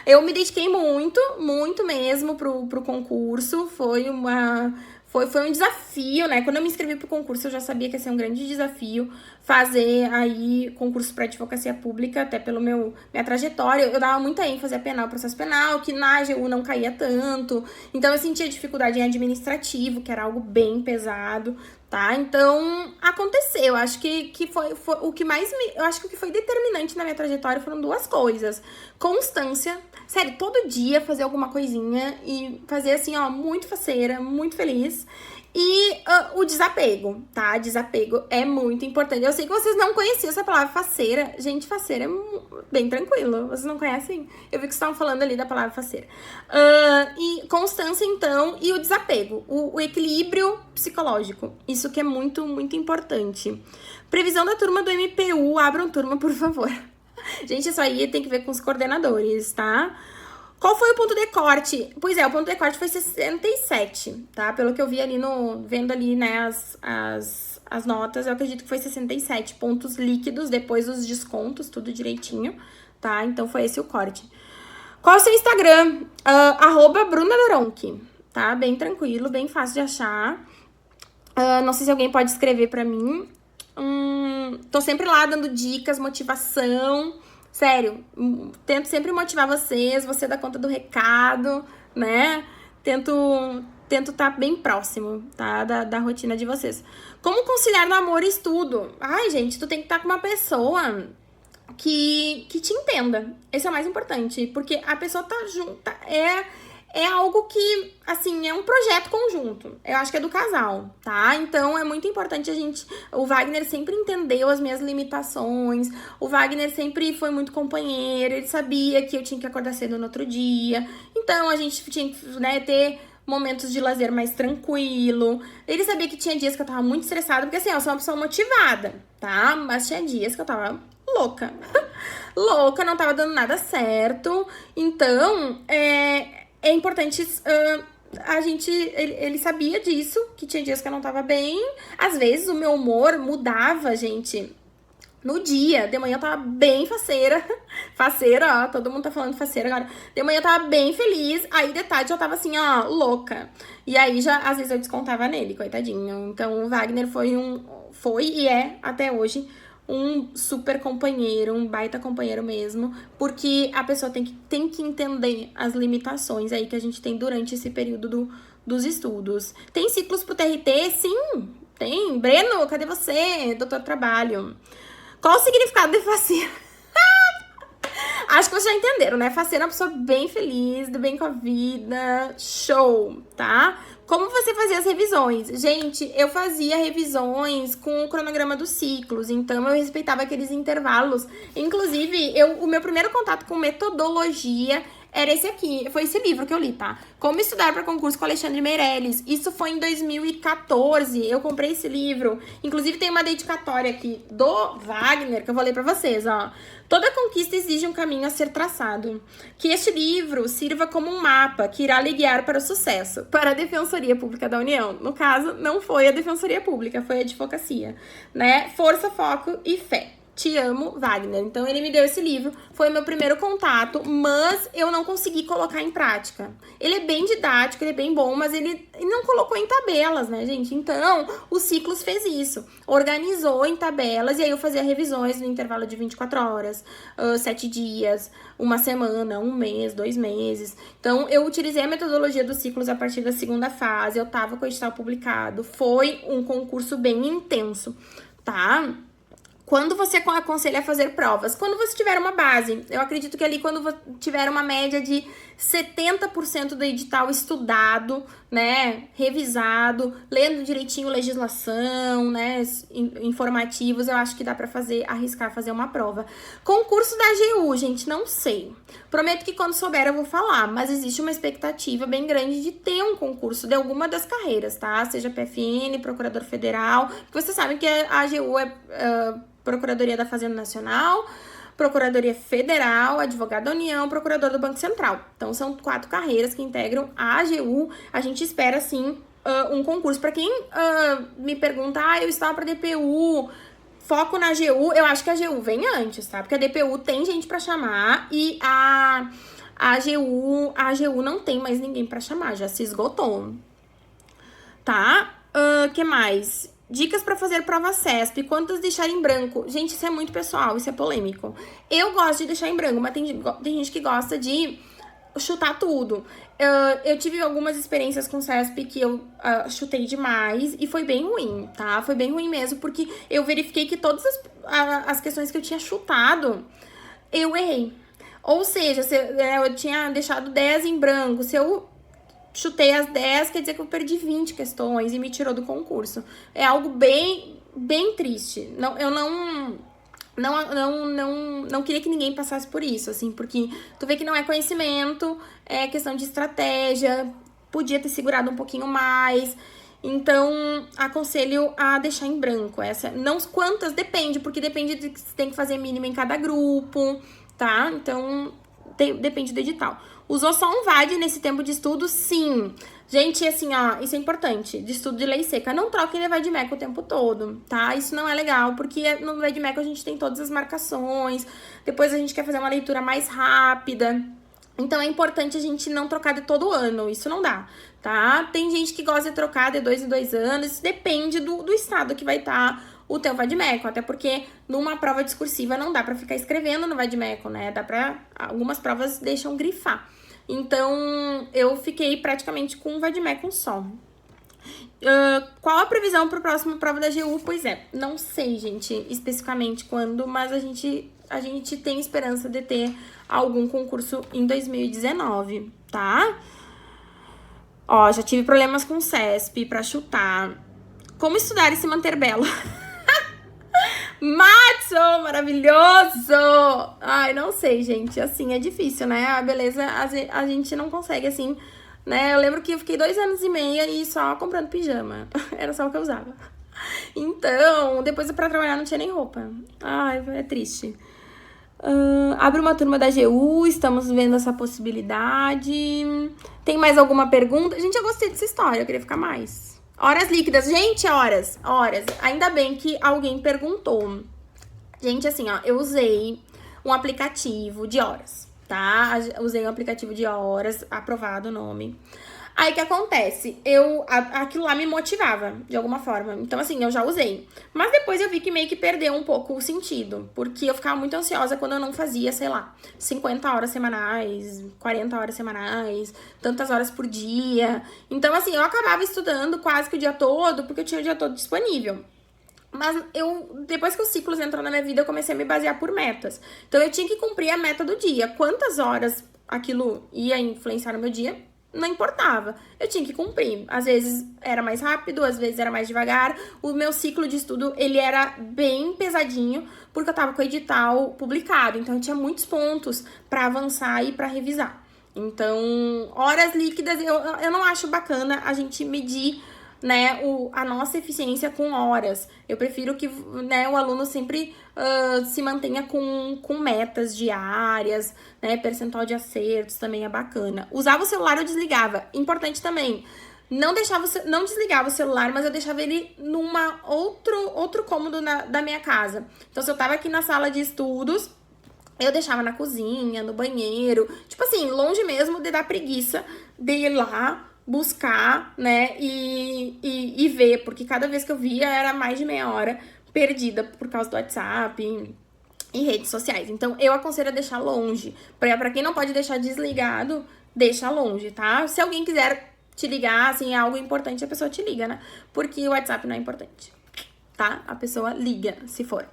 Eu me dediquei muito, muito mesmo pro concurso, foi um desafio, né? Quando eu me inscrevi pro concurso, eu já sabia que ia ser um grande desafio fazer aí concurso para advocacia pública, até pelo minha trajetória. Eu dava muita ênfase a penal, processo penal, que na AGU não caía tanto. Então, eu sentia dificuldade em administrativo, que era algo bem pesado, tá? Então, aconteceu. Eu acho que foi o que mais eu acho que o que foi determinante na minha trajetória foram duas coisas. Constância. Sério, todo dia fazer alguma coisinha e fazer assim, ó, muito faceira, muito feliz. E o desapego, tá? Desapego é muito importante. Eu sei que vocês não conheciam essa palavra faceira. Gente, faceira é bem tranquilo. Vocês não conhecem? Eu vi que vocês estavam falando ali da palavra faceira. E constância, então, e o desapego. O equilíbrio psicológico. Isso que é muito, muito importante. Previsão da turma do MPU. Abram turma, por favor. Gente, isso aí tem que ver com os coordenadores, tá? Qual foi o ponto de corte? Pois é, o ponto de corte foi 67, tá? Pelo que eu vi ali vendo ali, né, as notas, eu acredito que foi 67 pontos líquidos, depois os descontos, tudo direitinho, tá? Então foi esse o corte. Qual é o seu Instagram? @BrunaDoronchi, tá? Bem tranquilo, bem fácil de achar. Não sei se alguém pode escrever pra mim. Tô sempre lá dando dicas, motivação. Sério, tento sempre motivar vocês, você dá conta do recado, né? Tento estar bem próximo, tá? Da rotina de vocês. Como conciliar namoro e estudo? Ai, gente, tu tem que estar com uma pessoa que te entenda. Esse é o mais importante, porque a pessoa tá junta, é algo que, assim, é um projeto conjunto. Eu acho que é do casal, tá? Então, é muito importante o Wagner sempre entendeu as minhas limitações, o Wagner sempre foi muito companheiro, ele sabia que eu tinha que acordar cedo no outro dia. Então, a gente tinha que, né, ter momentos de lazer mais tranquilo. Ele sabia que tinha dias que eu tava muito estressada, porque, assim, eu sou uma pessoa motivada, tá? Mas tinha dias que eu tava louca. Louca, não tava dando nada certo. Então, é importante, ele sabia disso, que tinha dias que eu não tava bem. Às vezes o meu humor mudava, gente, no dia. De manhã eu tava bem faceira. Faceira, ó, todo mundo tá falando faceira agora. De manhã eu tava bem feliz, aí de tarde eu tava assim, ó, louca. E aí já, às vezes eu descontava nele, coitadinho. Então o Wagner foi e é, até hoje, um super companheiro, um baita companheiro mesmo, porque a pessoa tem que entender as limitações aí que a gente tem durante esse período dos estudos. Tem ciclos pro TRT? Sim, tem. Breno, cadê você? Doutor Trabalho. Qual o significado de faceira? Acho que vocês já entenderam, né? Faceira é uma pessoa bem feliz, do bem com a vida, show, tá? Como você fazia as revisões? Gente, eu fazia revisões com o cronograma dos ciclos, então eu respeitava aqueles intervalos. Inclusive, o meu primeiro contato com metodologia era esse aqui, foi esse livro que eu li, tá? Como Estudar para Concurso com Alexandre Meirelles. Isso foi em 2014, eu comprei esse livro. Inclusive tem uma dedicatória aqui do Wagner, que eu vou ler pra vocês, ó. Toda conquista exige um caminho a ser traçado. Que este livro sirva como um mapa que irá lhe guiar para o sucesso. Para a Defensoria Pública da União. No caso, não foi a Defensoria Pública, foi a Advocacia, né? Força, foco e fé. Te amo, Wagner. Então, ele me deu esse livro, foi meu primeiro contato, mas eu não consegui colocar em prática. Ele é bem didático, ele é bem bom, mas ele não colocou em tabelas, né, gente? Então, o Ciclos fez isso, organizou em tabelas, e aí eu fazia revisões no intervalo de 24 horas, 7 dias, uma semana, um mês, 2 meses. Então, eu utilizei a metodologia dos Ciclos a partir da segunda fase, eu tava com o edital publicado, foi um concurso bem intenso, tá? Quando você aconselha a fazer provas? Quando você tiver uma base. Eu acredito que ali quando tiver uma média de 70% do edital estudado, né, revisado, lendo direitinho legislação, né, informativos, eu acho que dá pra arriscar fazer uma prova. Concurso da AGU, gente, não sei. Prometo que quando souber eu vou falar, mas existe uma expectativa bem grande de ter um concurso de alguma das carreiras, tá? Seja PFN, Procurador Federal, vocês sabem que a AGU é Procuradoria da Fazenda Nacional, Procuradoria Federal, Advogado da União, Procurador do Banco Central. Então, são 4 carreiras que integram a AGU. A gente espera, sim, um concurso. Para quem me pergunta, eu estava para DPU, foco na AGU, eu acho que a AGU vem antes, tá? Porque a DPU tem gente para chamar e a AGU não tem mais ninguém para chamar, já se esgotou. Tá? Que mais? Dicas para fazer prova CESP, quantas deixar em branco? Gente, isso é muito pessoal, isso é polêmico. Eu gosto de deixar em branco, mas tem gente que gosta de chutar tudo. Eu tive algumas experiências com CESP que eu chutei demais e foi bem ruim, tá? Foi bem ruim mesmo, porque eu verifiquei que todas as questões que eu tinha chutado, eu errei. Ou seja, eu tinha deixado 10 em branco, se eu chutei as 10, quer dizer que eu perdi 20 questões e me tirou do concurso. É algo bem, bem triste. Eu não queria que ninguém passasse por isso, assim, porque tu vê que não é conhecimento, é questão de estratégia, podia ter segurado um pouquinho mais. Então, aconselho a deixar em branco. Não quantas, depende, porque depende de que você tem que fazer mínimo em cada grupo, tá? Então, depende do edital. Usou só um VAD nesse tempo de estudo? Sim. Gente, assim, ó, isso é importante, de estudo de lei seca. Não troquem de VADMEC o tempo todo, tá? Isso não é legal, porque no VADMEC a gente tem todas as marcações, depois a gente quer fazer uma leitura mais rápida. Então, é importante a gente não trocar de todo ano, isso não dá, tá? Tem gente que gosta de trocar de 2 em 2 anos, isso depende do estado que vai estar o teu VADMECO, até porque numa prova discursiva não dá pra ficar escrevendo no VADMECO, né? Algumas provas deixam grifar. Então, eu fiquei praticamente com um VADMECO só. Qual a previsão para a próxima prova da AGU? Pois é, não sei, gente, especificamente quando, mas a gente tem esperança de ter algum concurso em 2019, tá? Ó, já tive problemas com CESP para chutar. Como estudar e se manter belo? Matzo, maravilhoso! Ai, não sei, gente, assim, é difícil, né? A beleza, a gente não consegue, assim, né? Eu lembro que eu fiquei 2 anos e meio e só comprando pijama. Era só o que eu usava. Então, depois pra trabalhar não tinha nem roupa. Ai, é triste. Abre uma turma da AGU, estamos vendo essa possibilidade. Tem mais alguma pergunta? Gente, eu gostei dessa história, eu queria ficar mais. Horas líquidas. Gente, horas. Ainda bem que alguém perguntou. Gente, assim, ó, eu usei um aplicativo de horas, tá? Usei um aplicativo de horas, aprovado o nome. Aí o que acontece? Aquilo lá me motivava, de alguma forma. Então, assim, eu já usei. Mas depois eu vi que meio que perdeu um pouco o sentido. Porque eu ficava muito ansiosa quando eu não fazia, sei lá, 50 horas semanais, 40 horas semanais, tantas horas por dia. Então, assim, eu acabava estudando quase que o dia todo, porque eu tinha o dia todo disponível. Mas depois que os ciclos entrou na minha vida, eu comecei a me basear por metas. Então, eu tinha que cumprir a meta do dia. Quantas horas aquilo ia influenciar no meu dia? Não importava, eu tinha que cumprir. Às vezes era mais rápido, às vezes era mais devagar. O meu ciclo de estudo, ele era bem pesadinho, porque eu tava com o edital publicado, então eu tinha muitos pontos para avançar e para revisar. Então, horas líquidas, eu não acho bacana a gente medir, né, a nossa eficiência com horas. Eu prefiro que, né, o aluno sempre se mantenha com metas diárias, né, percentual de acertos também é bacana. Usava o celular, eu desligava. Importante também, não desligava o celular, mas eu deixava ele numa outro cômodo da minha casa. Então, se eu tava aqui na sala de estudos, eu deixava na cozinha, no banheiro, tipo assim, longe mesmo de dar preguiça de ir lá buscar, né, e ver, porque cada vez que eu via era mais de meia hora perdida por causa do WhatsApp e redes sociais. Então, eu aconselho a deixar longe. Pra quem não pode deixar desligado, deixa longe, tá? Se alguém quiser te ligar, assim, é algo importante, a pessoa te liga, né? Porque o WhatsApp não é importante, tá? A pessoa liga, se for.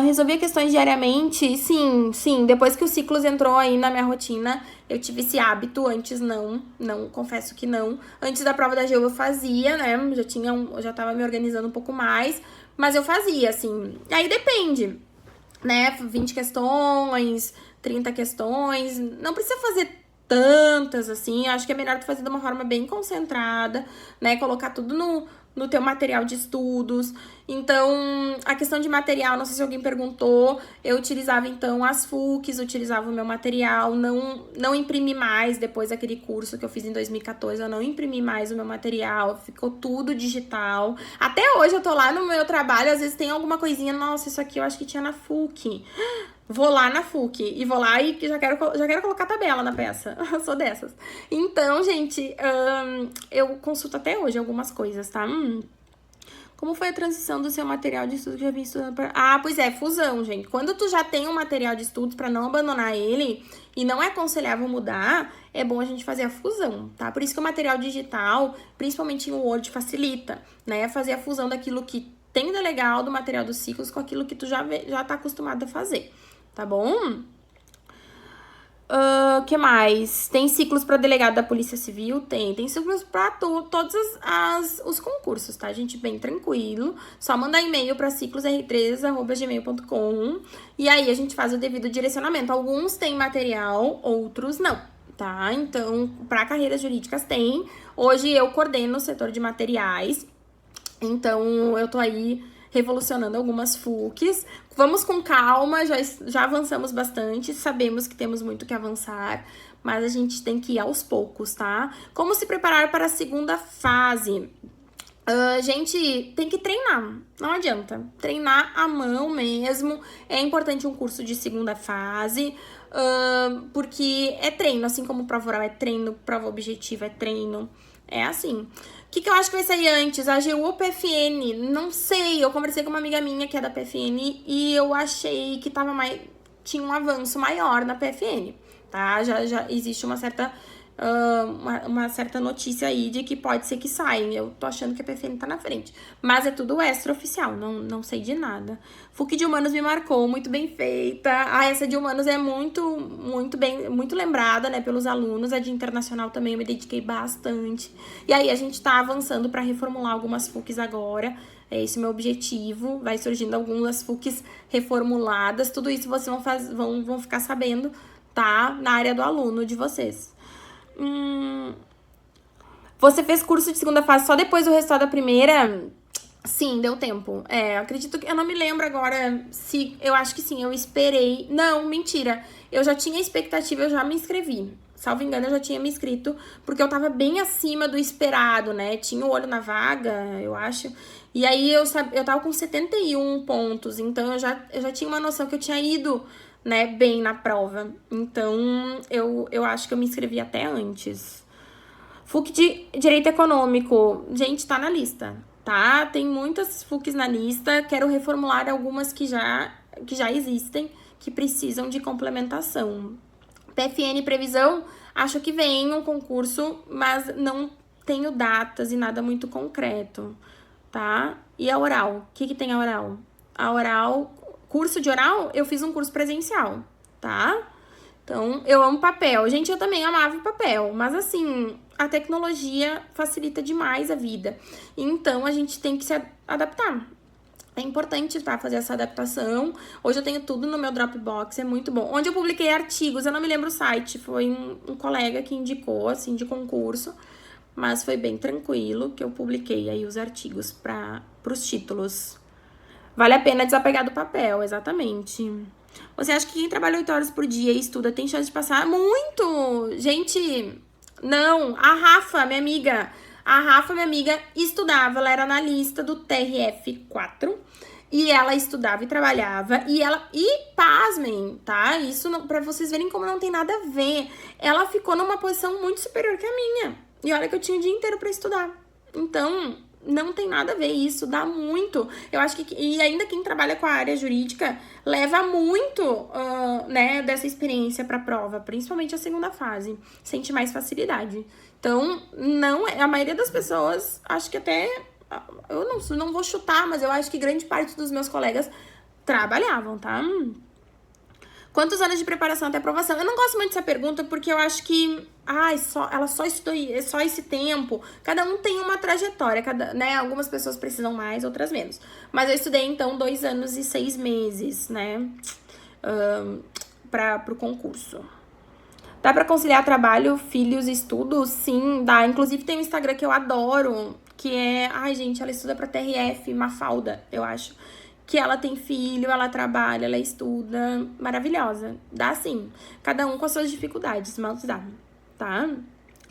Resolvia questões diariamente, sim. Depois que o Ciclos entrou aí na minha rotina, eu tive esse hábito. Antes não, confesso que não. Antes da prova da GEO eu fazia, né? Eu já tava me organizando um pouco mais, mas eu fazia, assim. Aí depende, né? 20 questões, 30 questões. Não precisa fazer tantas, assim. Acho que é melhor tu fazer de uma forma bem concentrada, né? Colocar tudo no teu material de estudos. Então, a questão de material, não sei se alguém perguntou, eu utilizava, então, as FUCs, utilizava o meu material, não imprimi mais depois daquele curso que eu fiz em 2014, eu não imprimi mais o meu material, ficou tudo digital. Até hoje eu tô lá no meu trabalho, às vezes tem alguma coisinha, nossa, isso aqui eu acho que tinha na FUC. Vou lá na FUC e vou lá e já quero colocar tabela na peça. Eu sou dessas. Então, gente, eu consulto até hoje algumas coisas, tá? Como foi a transição do seu material de estudo que já vinha estudando para... Ah, pois é, fusão, gente. Quando tu já tem um material de estudos para não abandonar ele e não é aconselhável mudar, é bom a gente fazer a fusão, tá? Por isso que o material digital, principalmente em Word, facilita, né? Fazer a fusão daquilo que tem de legal do material dos ciclos com aquilo que tu já tá acostumado a fazer. Tá bom? Que mais? Tem ciclos para delegado da Polícia Civil? Tem ciclos para todos os concursos, tá, gente? Bem tranquilo. Só mandar e-mail para ciclosr3@gmail.com e aí a gente faz o devido direcionamento. Alguns têm material, outros não, tá? Então, para carreiras jurídicas tem. Hoje eu coordeno o setor de materiais, então eu tô aí revolucionando algumas FUCs. Vamos com calma, já avançamos bastante, sabemos que temos muito que avançar, mas a gente tem que ir aos poucos, tá? Como se preparar para a segunda fase? Gente, tem que treinar, não adianta. Treinar à mão mesmo. É importante um curso de segunda fase, porque é treino, assim como prova oral é treino, prova objetiva é treino. É assim. O que eu acho que vai sair antes? A AGU ou PFN? Não sei. Eu conversei com uma amiga minha que é da PFN e eu achei que tinha um avanço maior na PFN, tá? Já existe uma certa notícia aí de que pode ser que saia. Eu tô achando que a PFN tá na frente. Mas é tudo extraoficial, não sei de nada. FUC de Humanos me marcou, muito bem feita. Essa de Humanos é muito lembrada, né, pelos alunos. A de Internacional também eu me dediquei bastante. E aí a gente tá avançando para reformular algumas FUCs agora. É esse o meu objetivo. Vai surgindo algumas FUCs reformuladas. Tudo isso vocês vão ficar sabendo, tá? Na área do aluno de vocês. Você fez curso de segunda fase só depois do resultado da primeira? Sim, deu tempo. Acredito que... Eu não me lembro agora se... Eu acho que sim, eu esperei... Não, mentira. Eu já tinha expectativa, eu já me inscrevi. Salvo engano, eu já tinha me inscrito, porque eu tava bem acima do esperado, né? Tinha o olho na vaga, eu acho. E aí, eu tava com 71 pontos, então eu já tinha uma noção que eu tinha ido, né, bem na prova. Então, eu acho que eu me inscrevi até antes. FUC de Direito Econômico, gente, tá na lista, tá? Tem muitas FUCs na lista, quero reformular algumas que já existem, que precisam de complementação. PFN Previsão, acho que vem um concurso, mas não tenho datas e nada muito concreto, tá? E a oral? O que tem a oral? A oral, curso de oral, eu fiz um curso presencial, tá? Então, eu amo papel. Gente, eu também amava papel, mas assim, a tecnologia facilita demais a vida. Então, a gente tem que se adaptar. É importante, tá, fazer essa adaptação. Hoje eu tenho tudo no meu Dropbox, é muito bom. Onde eu publiquei artigos, eu não me lembro o site, foi um colega que indicou, assim, de concurso. Mas foi bem tranquilo que eu publiquei aí os artigos para os títulos. Vale a pena desapegar do papel, exatamente. Você acha que quem trabalha 8 horas por dia e estuda tem chance de passar? Muito! Gente, não. A Rafa, minha amiga, estudava, ela era analista do TRF4 e ela estudava e trabalhava e pasmem, tá? Isso não, pra vocês verem como não tem nada a ver. Ela ficou numa posição muito superior que a minha. E olha que eu tinha o dia inteiro pra estudar. Então, não tem nada a ver isso, dá muito. Eu acho que, e ainda quem trabalha com a área jurídica, leva muito, né, dessa experiência pra prova, principalmente a segunda fase. Sente mais facilidade. Então, não, a maioria das pessoas, acho que até, eu não vou chutar, mas eu acho que grande parte dos meus colegas trabalhavam, tá? Quantos anos de preparação até aprovação? Eu não gosto muito dessa pergunta porque eu acho que, ela só estudou só esse tempo. Cada um tem uma trajetória, né? Algumas pessoas precisam mais, outras menos. Mas eu estudei, então, 2 anos e 6 meses, né? Pro concurso. Dá pra conciliar trabalho, filhos e estudos? Sim, dá. Inclusive tem um Instagram que eu adoro, que é... Ai, gente, ela estuda pra TRF, Mafalda, eu acho. Que ela tem filho, ela trabalha, ela estuda. Maravilhosa. Dá sim. Cada um com as suas dificuldades, mas dá, tá?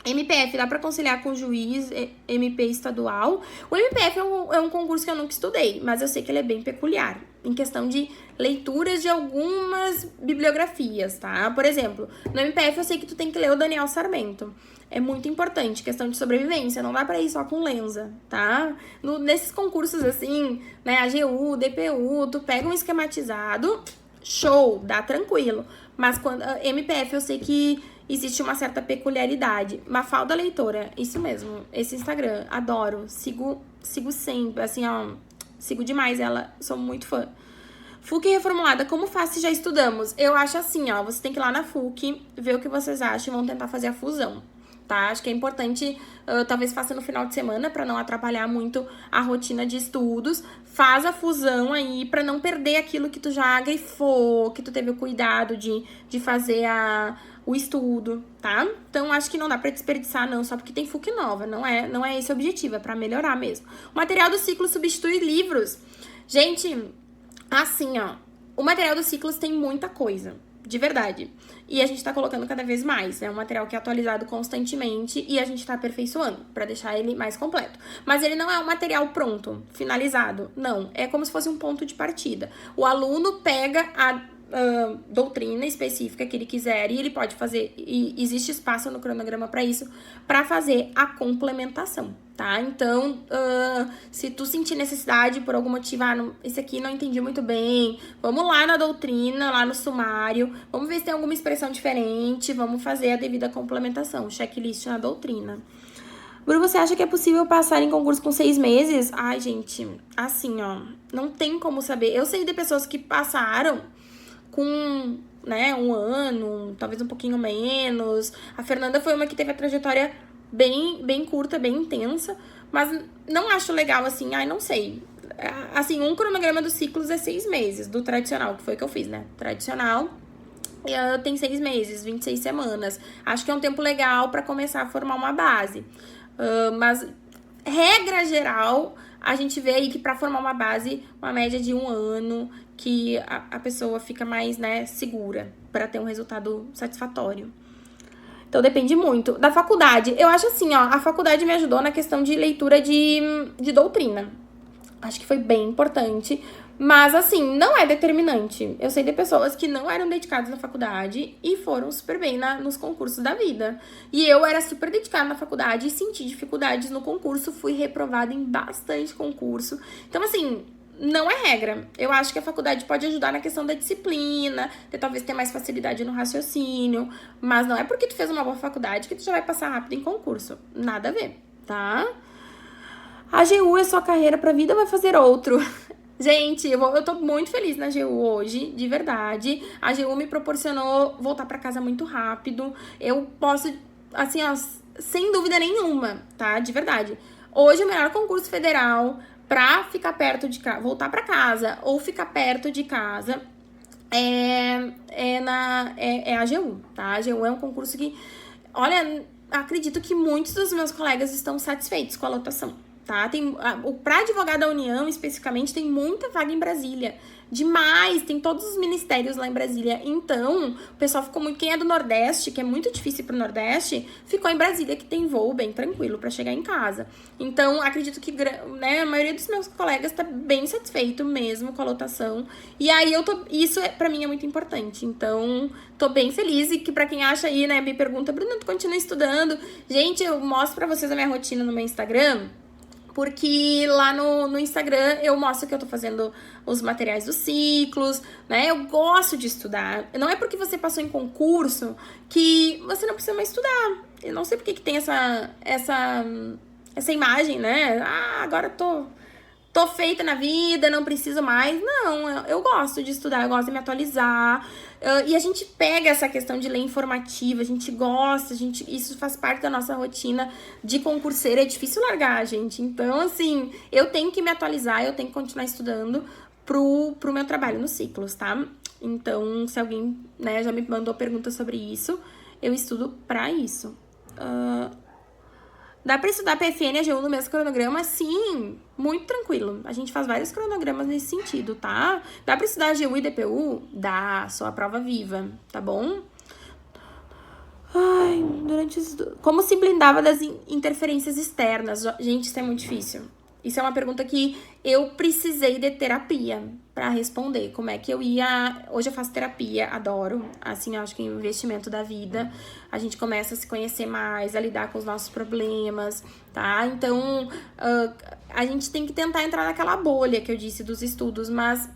MPF, dá pra conciliar com juiz, MP estadual. O MPF é um concurso que eu nunca estudei, mas eu sei que ele é bem peculiar. Em questão de leituras de algumas bibliografias, tá? Por exemplo, no MPF eu sei que tu tem que ler o Daniel Sarmento. É muito importante, questão de sobrevivência, não dá pra ir só com Lenza, tá? Nesses concursos assim, né, AGU, DPU, tu pega um esquematizado, show, dá tranquilo. Mas quando MPF eu sei que existe uma certa peculiaridade. Mafalda Leitora, isso mesmo, esse Instagram, adoro, sigo sempre, assim, ó, sigo demais ela, sou muito fã. FUC reformulada, como faz se já estudamos? Eu acho assim, ó, você tem que ir lá na FUC, ver o que vocês acham e vão tentar fazer a fusão, tá? Acho que é importante, talvez faça no final de semana, pra não atrapalhar muito a rotina de estudos. Faz a fusão aí, pra não perder aquilo que tu já grifou, que tu teve o cuidado de fazer o estudo, tá? Então, acho que não dá pra desperdiçar, não, só porque tem FUC nova. Não é esse o objetivo, é pra melhorar mesmo. O material do ciclo substitui livros. Gente, assim, ó, o material dos ciclos tem muita coisa, de verdade. E a gente tá colocando cada vez mais. É um material que é atualizado constantemente e a gente tá aperfeiçoando pra deixar ele mais completo. Mas ele não é um material pronto, finalizado. Não, é como se fosse um ponto de partida. O aluno pega a doutrina específica que ele quiser e ele pode fazer, e existe espaço no cronograma para isso, para fazer a complementação, tá? Então, se tu sentir necessidade por algum motivo, esse aqui não entendi muito bem, vamos lá na doutrina, lá no sumário, vamos ver se tem alguma expressão diferente, vamos fazer a devida complementação, checklist na doutrina. Bruno, você acha que é possível passar em concurso com 6 meses? Ai, gente, assim, ó, não tem como saber. Eu sei de pessoas que passaram com, né, 1 ano, talvez um pouquinho menos. A Fernanda foi uma que teve a trajetória bem curta, bem intensa, mas não acho legal, assim, não sei. Assim, um cronograma dos ciclos é 6 meses, do tradicional, que foi o que eu fiz, né? Tradicional, tem 6 meses, 26 semanas. Acho que é um tempo legal pra começar a formar uma base. Mas, regra geral, a gente vê aí que pra formar uma base, uma média de 1 ano, que a pessoa fica mais, né, segura pra ter um resultado satisfatório. Então, depende muito. Da faculdade, eu acho assim, ó, a faculdade me ajudou na questão de leitura de doutrina. Acho que foi bem importante Mas, assim, não é determinante. Eu sei de pessoas que não eram dedicadas na faculdade e foram super bem nos concursos da vida. E eu era super dedicada na faculdade e senti dificuldades no concurso. Fui reprovada em bastante concurso. Então, assim, não é regra. Eu acho que a faculdade pode ajudar na questão da disciplina, de talvez ter mais facilidade no raciocínio. Mas não é porque tu fez uma boa faculdade que tu já vai passar rápido em concurso. Nada a ver, tá? A AGU é sua carreira pra vida ou vai fazer outro? Gente, eu tô muito feliz na AGU hoje, de verdade. A AGU me proporcionou voltar pra casa muito rápido. Eu posso, assim, ó, sem dúvida nenhuma, tá? De verdade. Hoje, o melhor concurso federal pra ficar perto de casa, voltar pra casa ou ficar perto de casa é a AGU, tá? A AGU é um concurso que, olha, acredito que muitos dos meus colegas estão satisfeitos com a lotação. Tá? Para advogado da União, especificamente, tem muita vaga em Brasília. Demais, tem todos os ministérios lá em Brasília. Então, o pessoal ficou muito... Quem é do Nordeste, que é muito difícil pro Nordeste, ficou em Brasília, que tem voo bem tranquilo para chegar em casa. Então, acredito que, né, a maioria dos meus colegas tá bem satisfeito mesmo com a lotação. E aí, isso para mim é muito importante. Então, tô bem feliz. E que para quem acha aí, né, me pergunta, Bruna, tu continua estudando? Gente, eu mostro para vocês a minha rotina no meu Instagram. Porque lá no Instagram eu mostro que eu tô fazendo os materiais dos ciclos, né? Eu gosto de estudar. Não é porque você passou em concurso que você não precisa mais estudar. Eu não sei porque que tem essa imagem, né? Ah, agora tô feita na vida, não preciso mais. Não, eu gosto de estudar, eu gosto de me atualizar. E a gente pega essa questão de ler informativa, a gente gosta, isso faz parte da nossa rotina de concurseira, é difícil largar, gente. Então, assim, eu tenho que me atualizar, eu tenho que continuar estudando pro meu trabalho nos ciclos, tá? Então, se alguém, né, já me mandou pergunta sobre isso, eu estudo pra isso. Dá pra estudar PFN e AGU no mesmo cronograma? Sim, muito tranquilo. A gente faz vários cronogramas nesse sentido, tá? Dá pra estudar AGU e DPU? Dá, sou a prova viva, tá bom? Ai, como se blindava das interferências externas? Gente, isso é muito difícil. Isso é uma pergunta que eu precisei de terapia pra responder. Como é que eu ia... Hoje eu faço terapia, adoro. Assim, eu acho que é um investimento da vida. A gente começa a se conhecer mais, a lidar com os nossos problemas, tá? Então, a gente tem que tentar entrar naquela bolha que eu disse dos estudos, mas...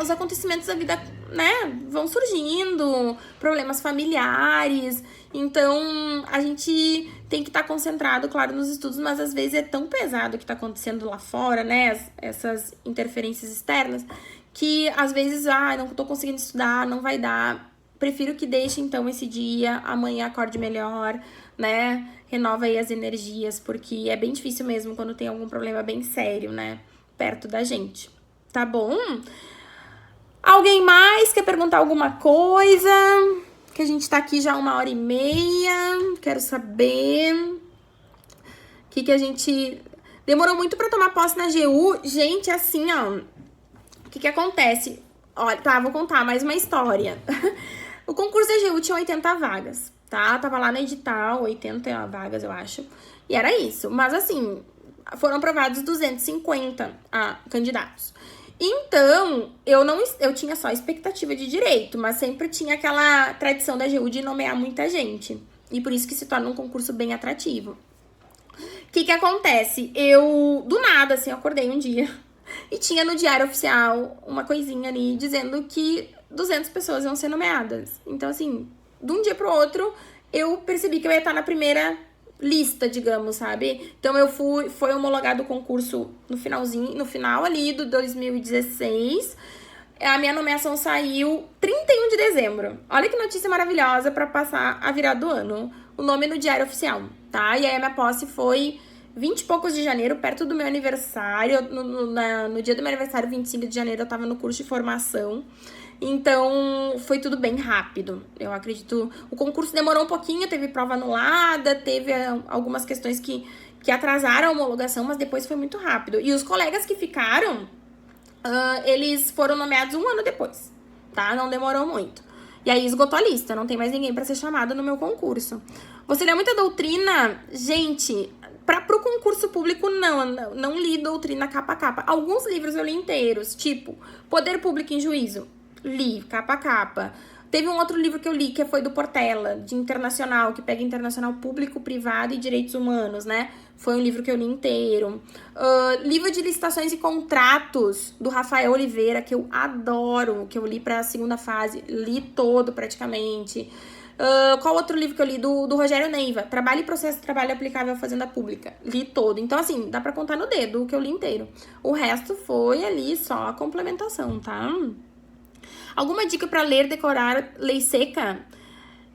os acontecimentos da vida, né, vão surgindo, problemas familiares, então a gente tem que estar concentrado, claro, nos estudos, mas às vezes é tão pesado o que está acontecendo lá fora, né, essas interferências externas, que às vezes, não tô conseguindo estudar, não vai dar, prefiro que deixe então esse dia, amanhã acorde melhor, né, renova aí as energias, porque é bem difícil mesmo quando tem algum problema bem sério, né, perto da gente. Tá bom? Alguém mais quer perguntar alguma coisa? Que a gente tá aqui já 1h30. Quero saber. O que a gente... Demorou muito pra tomar posse na AGU. Gente, assim, ó. O que acontece? Olha, tá, vou contar mais uma história. O concurso da AGU tinha 80 vagas, tá? Tava lá no edital, 80 vagas, eu acho. E era isso. Mas, assim, foram aprovados 250 candidatos. Então, eu tinha só expectativa de direito, mas sempre tinha aquela tradição da AGU de nomear muita gente. E por isso que se torna um concurso bem atrativo. O que acontece? Do nada, assim, eu acordei um dia e tinha no Diário Oficial uma coisinha ali dizendo que 200 pessoas iam ser nomeadas. Então, assim, de um dia pro outro, eu percebi que eu ia estar na primeira lista, digamos, sabe? Então, foi homologado o concurso no final ali do 2016. A minha nomeação saiu 31 de dezembro. Olha que notícia maravilhosa pra passar a virada do ano. O nome no Diário Oficial, tá? E aí a minha posse foi 20 e poucos de janeiro, perto do meu aniversário. No dia do meu aniversário, 25 de janeiro, eu tava no curso de formação. Então, foi tudo bem rápido. Eu acredito... O concurso demorou um pouquinho, teve prova anulada, teve algumas questões que atrasaram a homologação, mas depois foi muito rápido. E os colegas que ficaram, eles foram nomeados 1 ano depois, tá? Não demorou muito. E aí esgotou a lista, não tem mais ninguém pra ser chamado no meu concurso. Você lê muita doutrina? Gente, Pro concurso público, não li doutrina capa a capa. Alguns livros eu li inteiros, tipo Poder Público em Juízo, li capa a capa. Teve um outro livro que eu li, que foi do Portela, de internacional, que pega internacional público, privado e direitos humanos, né? Foi um livro que eu li inteiro. Livro de licitações e contratos, do Rafael Oliveira, que eu adoro, que eu li pra segunda fase, li todo praticamente. Qual outro livro que eu li? Do Rogério Neiva, Trabalho e Processo de Trabalho Aplicável à Fazenda Pública. Li todo. Então, assim, dá pra contar no dedo o que eu li inteiro. O resto foi ali só a complementação, tá? Alguma dica pra ler, decorar lei seca?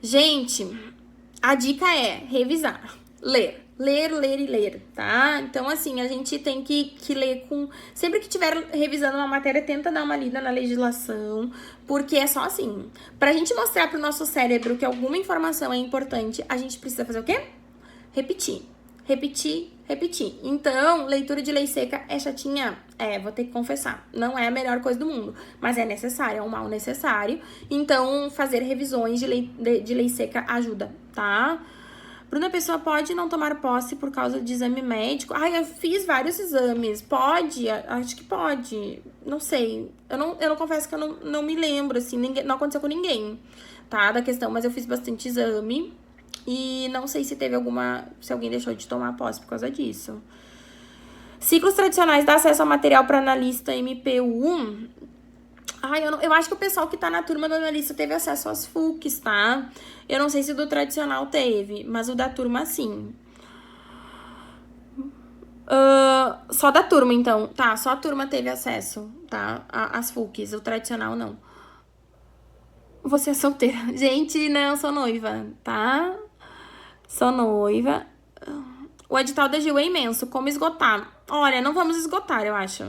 Gente, a dica é revisar. Ler, ler e ler, tá? Então, assim, a gente tem que ler com... Sempre que estiver revisando uma matéria, tenta dar uma lida na legislação, porque é só assim. Pra gente mostrar pro nosso cérebro que alguma informação é importante, a gente precisa fazer o quê? Repetir. Então, leitura de lei seca é chatinha? Vou ter que confessar. Não é a melhor coisa do mundo, mas é necessário, é um mal necessário. Então, fazer revisões de lei seca ajuda, tá? Bruna, a pessoa pode não tomar posse por causa de exame médico? Eu fiz vários exames. Pode? Acho que pode. Não sei. Eu não confesso que eu não me lembro, assim. Não aconteceu com ninguém, tá? Da questão, mas eu fiz bastante exame. E não sei se se alguém deixou de tomar posse por causa disso. Ciclos tradicionais dá acesso ao material para analista MPU? Eu acho que o pessoal que tá na turma do analista teve acesso às FUCs, tá? Eu não sei se o do tradicional teve, mas o da turma sim. Só da turma, então. Tá, só a turma teve acesso, tá? Às FUCs, o tradicional não. Você é solteira. Gente, não, sou noiva, tá? Sou noiva. O edital da GU é imenso. Como esgotar? Olha, não vamos esgotar, eu acho.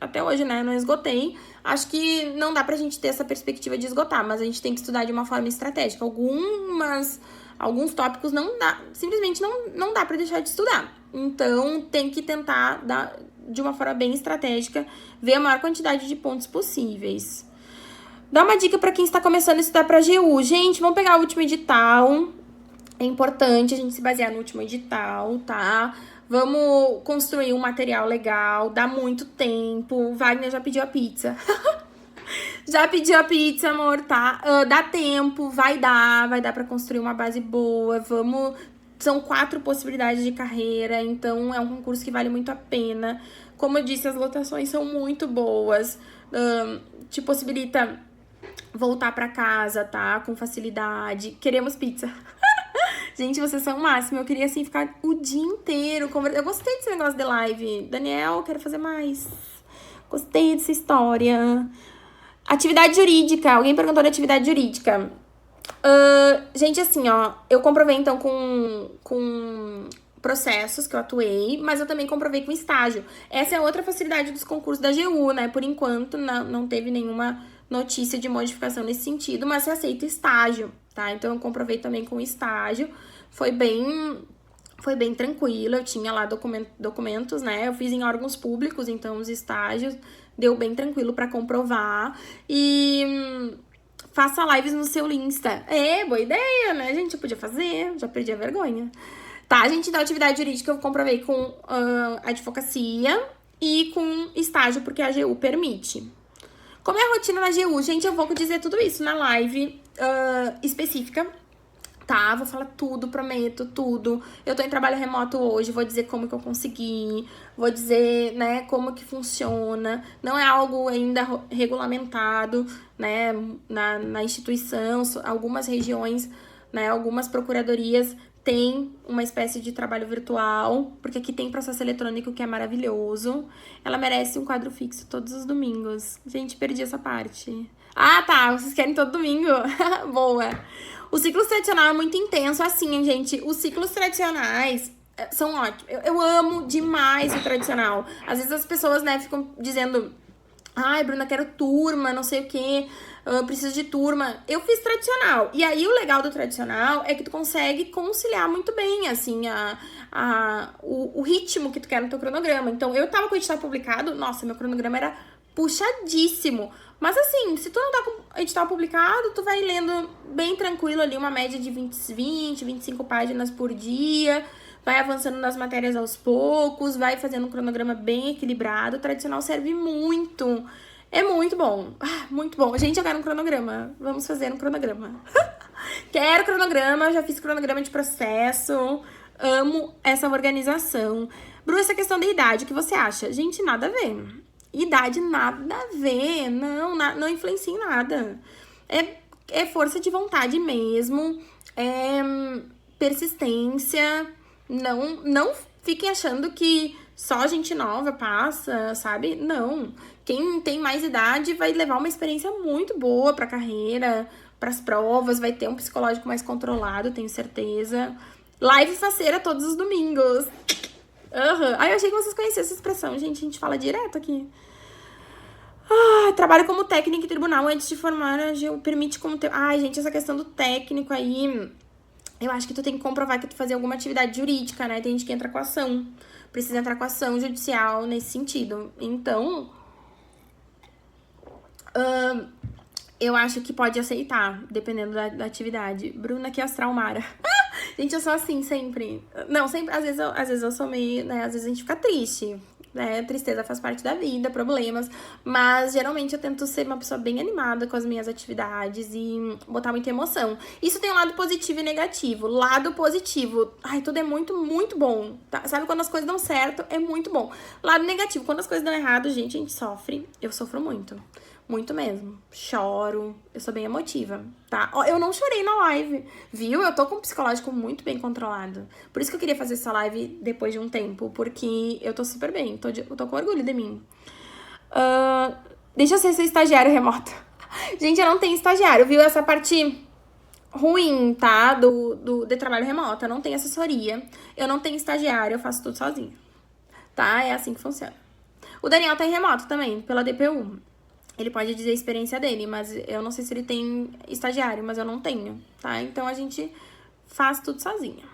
Até hoje, né? Não esgotei. Acho que não dá pra gente ter essa perspectiva de esgotar, mas a gente tem que estudar de uma forma estratégica. Alguns tópicos não dá, simplesmente não dá pra deixar de estudar. Então, tem que tentar dar de uma forma bem estratégica, ver a maior quantidade de pontos possíveis. Dá uma dica pra quem está começando a estudar pra GU. Gente, vamos pegar o último edital. É importante a gente se basear no último edital, tá? Vamos construir um material legal, dá muito tempo. Wagner já pediu a pizza. Já pediu a pizza, amor, tá? Dá tempo, vai dar pra construir uma base boa. São 4 possibilidades de carreira, então é um concurso que vale muito a pena. Como eu disse, as lotações são muito boas. Te possibilita voltar pra casa, tá? Com facilidade. Queremos pizza. Gente, vocês são o máximo. Eu queria, assim, ficar o dia inteiro conversando. Eu gostei desse negócio de live. Daniel, quero fazer mais. Gostei dessa história. Atividade jurídica. Alguém perguntou de atividade jurídica. Gente, assim, ó. Eu comprovei, então, com processos que eu atuei, mas eu também comprovei com estágio. Essa é outra facilidade dos concursos da GU, né? Por enquanto, não teve nenhuma notícia de modificação nesse sentido, mas se aceita estágio, tá? Então, eu comprovei também com estágio. Foi bem tranquilo, eu tinha lá documentos, né? Eu fiz em órgãos públicos, então os estágios deu bem tranquilo pra comprovar. E faça lives no seu Insta. Boa ideia, né, gente? Eu podia fazer, já perdi a vergonha. Tá, gente, da atividade jurídica eu comprovei com advocacia e com estágio, porque a GU permite. Como é a rotina na GU? Gente, eu vou dizer tudo isso na live específica, tá? Vou falar tudo, prometo, tudo. Eu tô em trabalho remoto hoje, vou dizer como que eu consegui, vou dizer, né, como que funciona. Não é algo ainda regulamentado, né, na instituição. Algumas regiões, né, algumas procuradorias têm uma espécie de trabalho virtual, porque aqui tem processo eletrônico que é maravilhoso. Ela merece um quadro fixo todos os domingos. Gente, perdi essa parte. Ah, tá, vocês querem todo domingo? Boa. O ciclo tradicional é muito intenso, assim, gente. Os ciclos tradicionais são ótimos. Eu amo demais o tradicional. Às vezes as pessoas, né, ficam dizendo: ai, Bruna, quero turma, não sei o quê, eu preciso de turma. Eu fiz tradicional. E aí, o legal do tradicional é que tu consegue conciliar muito bem, assim, o ritmo que tu quer no teu cronograma. Então, eu tava com o edital publicado, nossa, meu cronograma era puxadíssimo. Mas assim, se tu não tá com edital publicado, tu vai lendo bem tranquilo ali, uma média de 25 páginas por dia. vai avançando nas matérias aos poucos, vai fazendo um cronograma bem equilibrado. O tradicional serve muito. É muito bom. Muito bom. Gente, eu quero um cronograma. Vamos fazer um cronograma. Quero cronograma, já fiz cronograma de processo. Amo essa organização. Bru, essa questão da idade, o que você acha? Gente, nada a ver. Idade, nada a ver. Não influencia em nada. É força de vontade mesmo. É persistência. Não fiquem achando que só gente nova passa, sabe? Não. Quem tem mais idade vai levar uma experiência muito boa pra carreira, pras provas, vai ter um psicológico mais controlado, tenho certeza. Live faceira todos os domingos. Ai, eu achei que vocês conheciam essa expressão, gente. A gente fala direto aqui. Trabalho como técnico em tribunal antes de formar a AGU. Permite como... Ai, gente, essa questão do técnico aí... Eu acho que tu tem que comprovar que tu fazia alguma atividade jurídica, né? Tem gente que entra com ação. Precisa entrar com ação judicial nesse sentido. Então... eu acho que pode aceitar, dependendo da atividade. Bruna, que astral Mara. Gente, eu sou assim sempre. Não, sempre, às vezes eu sou meio, né? Às vezes a gente fica triste, né? Tristeza faz parte da vida, problemas. Mas geralmente eu tento ser uma pessoa bem animada com as minhas atividades e botar muita emoção. Isso tem um lado positivo e negativo. Lado positivo, ai, tudo é muito, muito bom. Tá? Sabe quando as coisas dão certo, é muito bom. Lado negativo, quando as coisas dão errado, gente, a gente sofre. Eu sofro muito. Muito mesmo. Choro. Eu sou bem emotiva, tá? Ó, eu não chorei na live, viu? Eu tô com o psicológico muito bem controlado. Por isso que eu queria fazer essa live depois de um tempo, porque eu tô super bem. Eu tô com orgulho de mim. Deixa eu ser estagiário remoto. Gente, eu não tenho estagiário, viu? Essa parte ruim, tá? De trabalho remoto. Eu não tenho assessoria. Eu não tenho estagiário, eu faço tudo sozinha. Tá? É assim que funciona. O Daniel tá em remoto também, pela DPU. Ele pode dizer a experiência dele, mas eu não sei se ele tem estagiário, mas eu não tenho, tá? Então a gente faz tudo sozinha.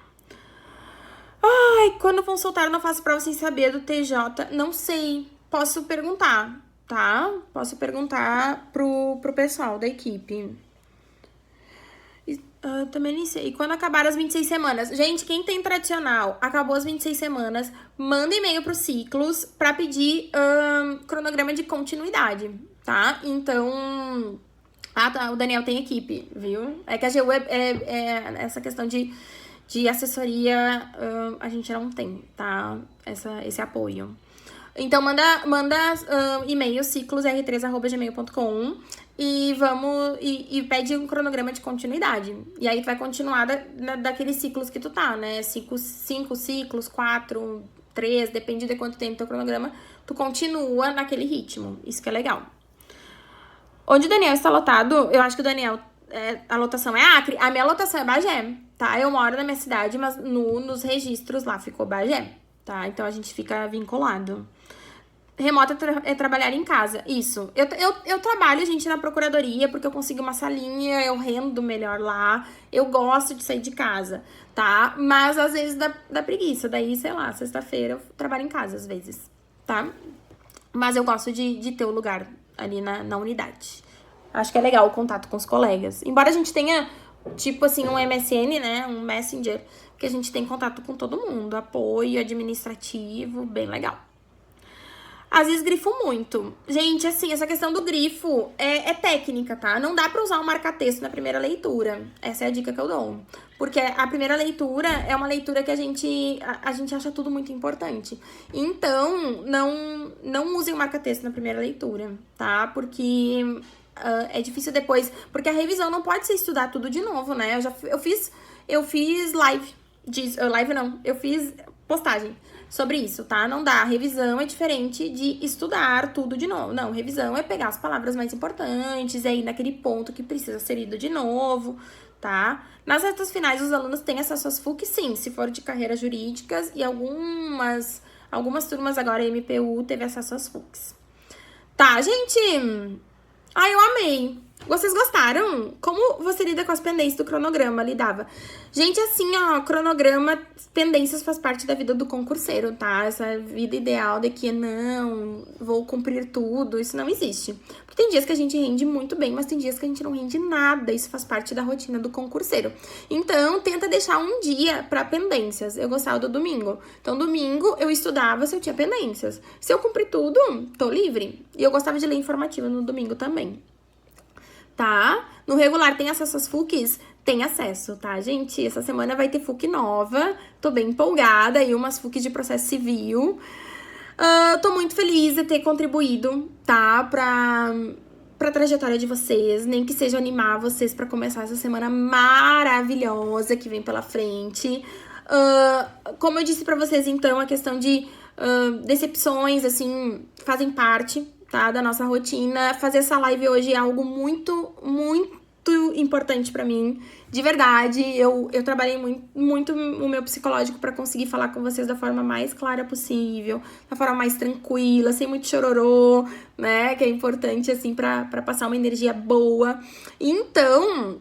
Ai, quando vão soltar, eu não faço prova sem saber do TJ. Não sei. Posso perguntar, tá? Posso perguntar pro pessoal da equipe. Também nem sei. E quando acabar as 26 semanas? Gente, quem tem tradicional, acabou as 26 semanas, manda e-mail pros ciclos pra pedir cronograma de continuidade, tá? Então... tá, o Daniel tem equipe, viu? É que a AGU essa questão de assessoria, a gente não tem, tá? Esse apoio. Então, manda e-mail ciclosr3@gmail.com e pede um cronograma de continuidade. E aí tu vai continuar daqueles ciclos que tu tá, né? 5 ciclos, 4, 3, depende de quanto tempo teu cronograma, tu continua naquele ritmo. Isso que é legal. Onde o Daniel está lotado, eu acho que o Daniel, a lotação é Acre, a minha lotação é Bagé, tá? Eu moro na minha cidade, mas nos registros lá ficou Bagé, tá? Então a gente fica vinculado. Remoto é trabalhar em casa, isso. Eu trabalho, gente, na procuradoria, porque eu consigo uma salinha, eu rendo melhor lá, eu gosto de sair de casa, tá? Mas às vezes dá preguiça, daí, sei lá, sexta-feira eu trabalho em casa às vezes, tá? Mas eu gosto de ter o lugar ali na unidade. Acho que é legal o contato com os colegas. Embora a gente tenha, tipo assim, um MSN, né? Um Messenger, que a gente tem contato com todo mundo. Apoio administrativo, bem legal. Às vezes grifo muito. Gente, assim, essa questão do grifo é técnica, tá? Não dá pra usar o marca-texto na primeira leitura. Essa é a dica que eu dou. Porque a primeira leitura é uma leitura que a gente acha tudo muito importante. Então, não usem o marca-texto na primeira leitura, tá? Porque é difícil depois... Porque a revisão não pode ser estudar tudo de novo, né? Eu fiz live. Live não. Eu fiz postagem sobre isso, tá? Não dá. Revisão é diferente de estudar tudo de novo. Não, revisão é pegar as palavras mais importantes, é ir naquele ponto que precisa ser lido de novo, tá? Nas retas finais, os alunos têm acesso às FUC, sim, se for de carreiras jurídicas, e algumas turmas agora, MPU, teve acesso às FUCs. Tá, gente? Ai, eu amei. Vocês gostaram? Como você lida com as pendências do cronograma? Lidava. Gente, assim, ó, cronograma, pendências faz parte da vida do concurseiro, tá? Essa vida ideal de que não, vou cumprir tudo, isso não existe. Porque tem dias que a gente rende muito bem, mas tem dias que a gente não rende nada. Isso faz parte da rotina do concurseiro. Então, tenta deixar um dia pra pendências. Eu gostava do domingo. Então, domingo eu estudava se eu tinha pendências. Se eu cumprir tudo, tô livre. E eu gostava de ler informativa no domingo também. Tá? No regular tem acesso às FUCs? Tem acesso, tá, gente? Essa semana vai ter FUC nova, tô bem empolgada, e umas FUCs de processo civil. Tô muito feliz de ter contribuído, tá, pra trajetória de vocês, nem que seja animar vocês pra começar essa semana maravilhosa que vem pela frente. Como eu disse pra vocês, então, a questão de decepções, assim, fazem parte, tá, da nossa rotina. Fazer essa live hoje é algo muito, muito importante pra mim, de verdade. Eu trabalhei muito o meu psicológico pra conseguir falar com vocês da forma mais clara possível, da forma mais tranquila, sem muito chororô, né, que é importante, assim, pra passar uma energia boa. Então,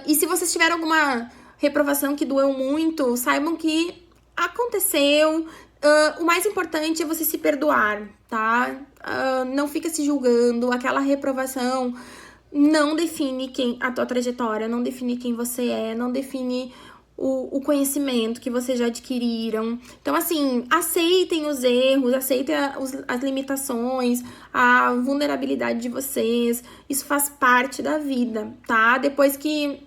e se vocês tiveram alguma reprovação que doeu muito, saibam que aconteceu. O mais importante é você se perdoar, tá? Não fica se julgando. Aquela reprovação não define a tua trajetória, não define quem você é, não define o conhecimento que vocês já adquiriram. Então, assim, aceitem os erros, aceitem as limitações, a vulnerabilidade de vocês. Isso faz parte da vida, tá? Depois que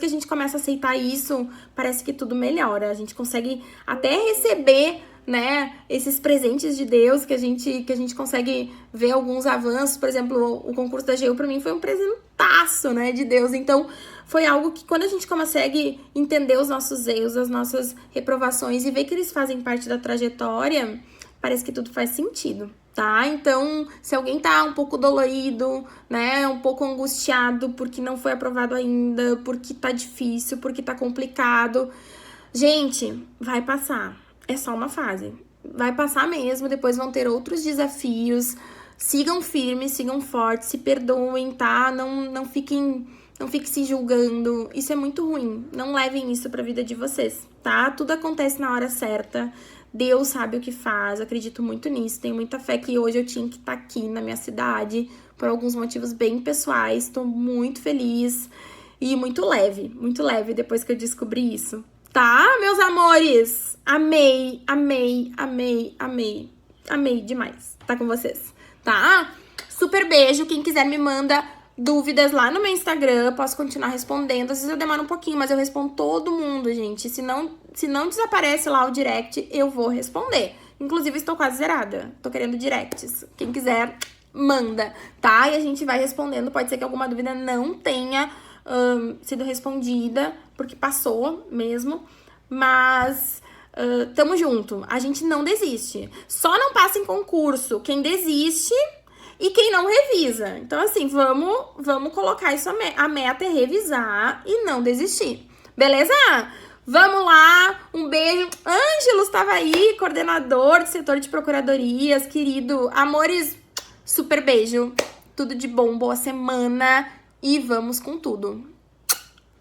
a gente começa a aceitar isso, parece que tudo melhora. A gente consegue até receber, né, esses presentes de Deus, que a gente consegue ver alguns avanços. Por exemplo, o concurso da AGU pra mim foi um presentaço, né, de Deus. Então, foi algo que quando a gente consegue entender os nossos erros, as nossas reprovações e ver que eles fazem parte da trajetória, parece que tudo faz sentido, tá? Então, se alguém tá um pouco dolorido, né, um pouco angustiado porque não foi aprovado ainda, porque tá difícil, porque tá complicado, gente, vai passar. É só uma fase. Vai passar mesmo, depois vão ter outros desafios. Sigam firmes, sigam fortes, se perdoem, tá? Não fiquem se julgando. Isso é muito ruim. Não levem isso pra vida de vocês, tá? Tudo acontece na hora certa. Deus sabe o que faz. Eu acredito muito nisso. Tenho muita fé que hoje eu tinha que estar aqui na minha cidade por alguns motivos bem pessoais. Tô muito feliz e muito leve depois que eu descobri isso. Tá, meus amores? Amei, amei, amei, amei. Amei demais estar com vocês, tá? Super beijo. Quem quiser me manda dúvidas lá no meu Instagram. Posso continuar respondendo. Às vezes eu demoro um pouquinho, mas eu respondo todo mundo, gente. Se não desaparece lá o direct, eu vou responder. Inclusive, estou quase zerada. Tô querendo directs. Quem quiser, manda, tá? E a gente vai respondendo. Pode ser que alguma dúvida não tenha sido respondida, porque passou mesmo, mas tamo junto, a gente não desiste. Só não passa em concurso quem desiste e quem não revisa. Então, assim, vamos colocar isso, a meta é revisar e não desistir, beleza? Vamos lá, um beijo. Ângelo estava aí, coordenador do setor de procuradorias, querido. Amores, super beijo, tudo de bom, boa semana. E vamos com tudo.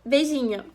Beijinho.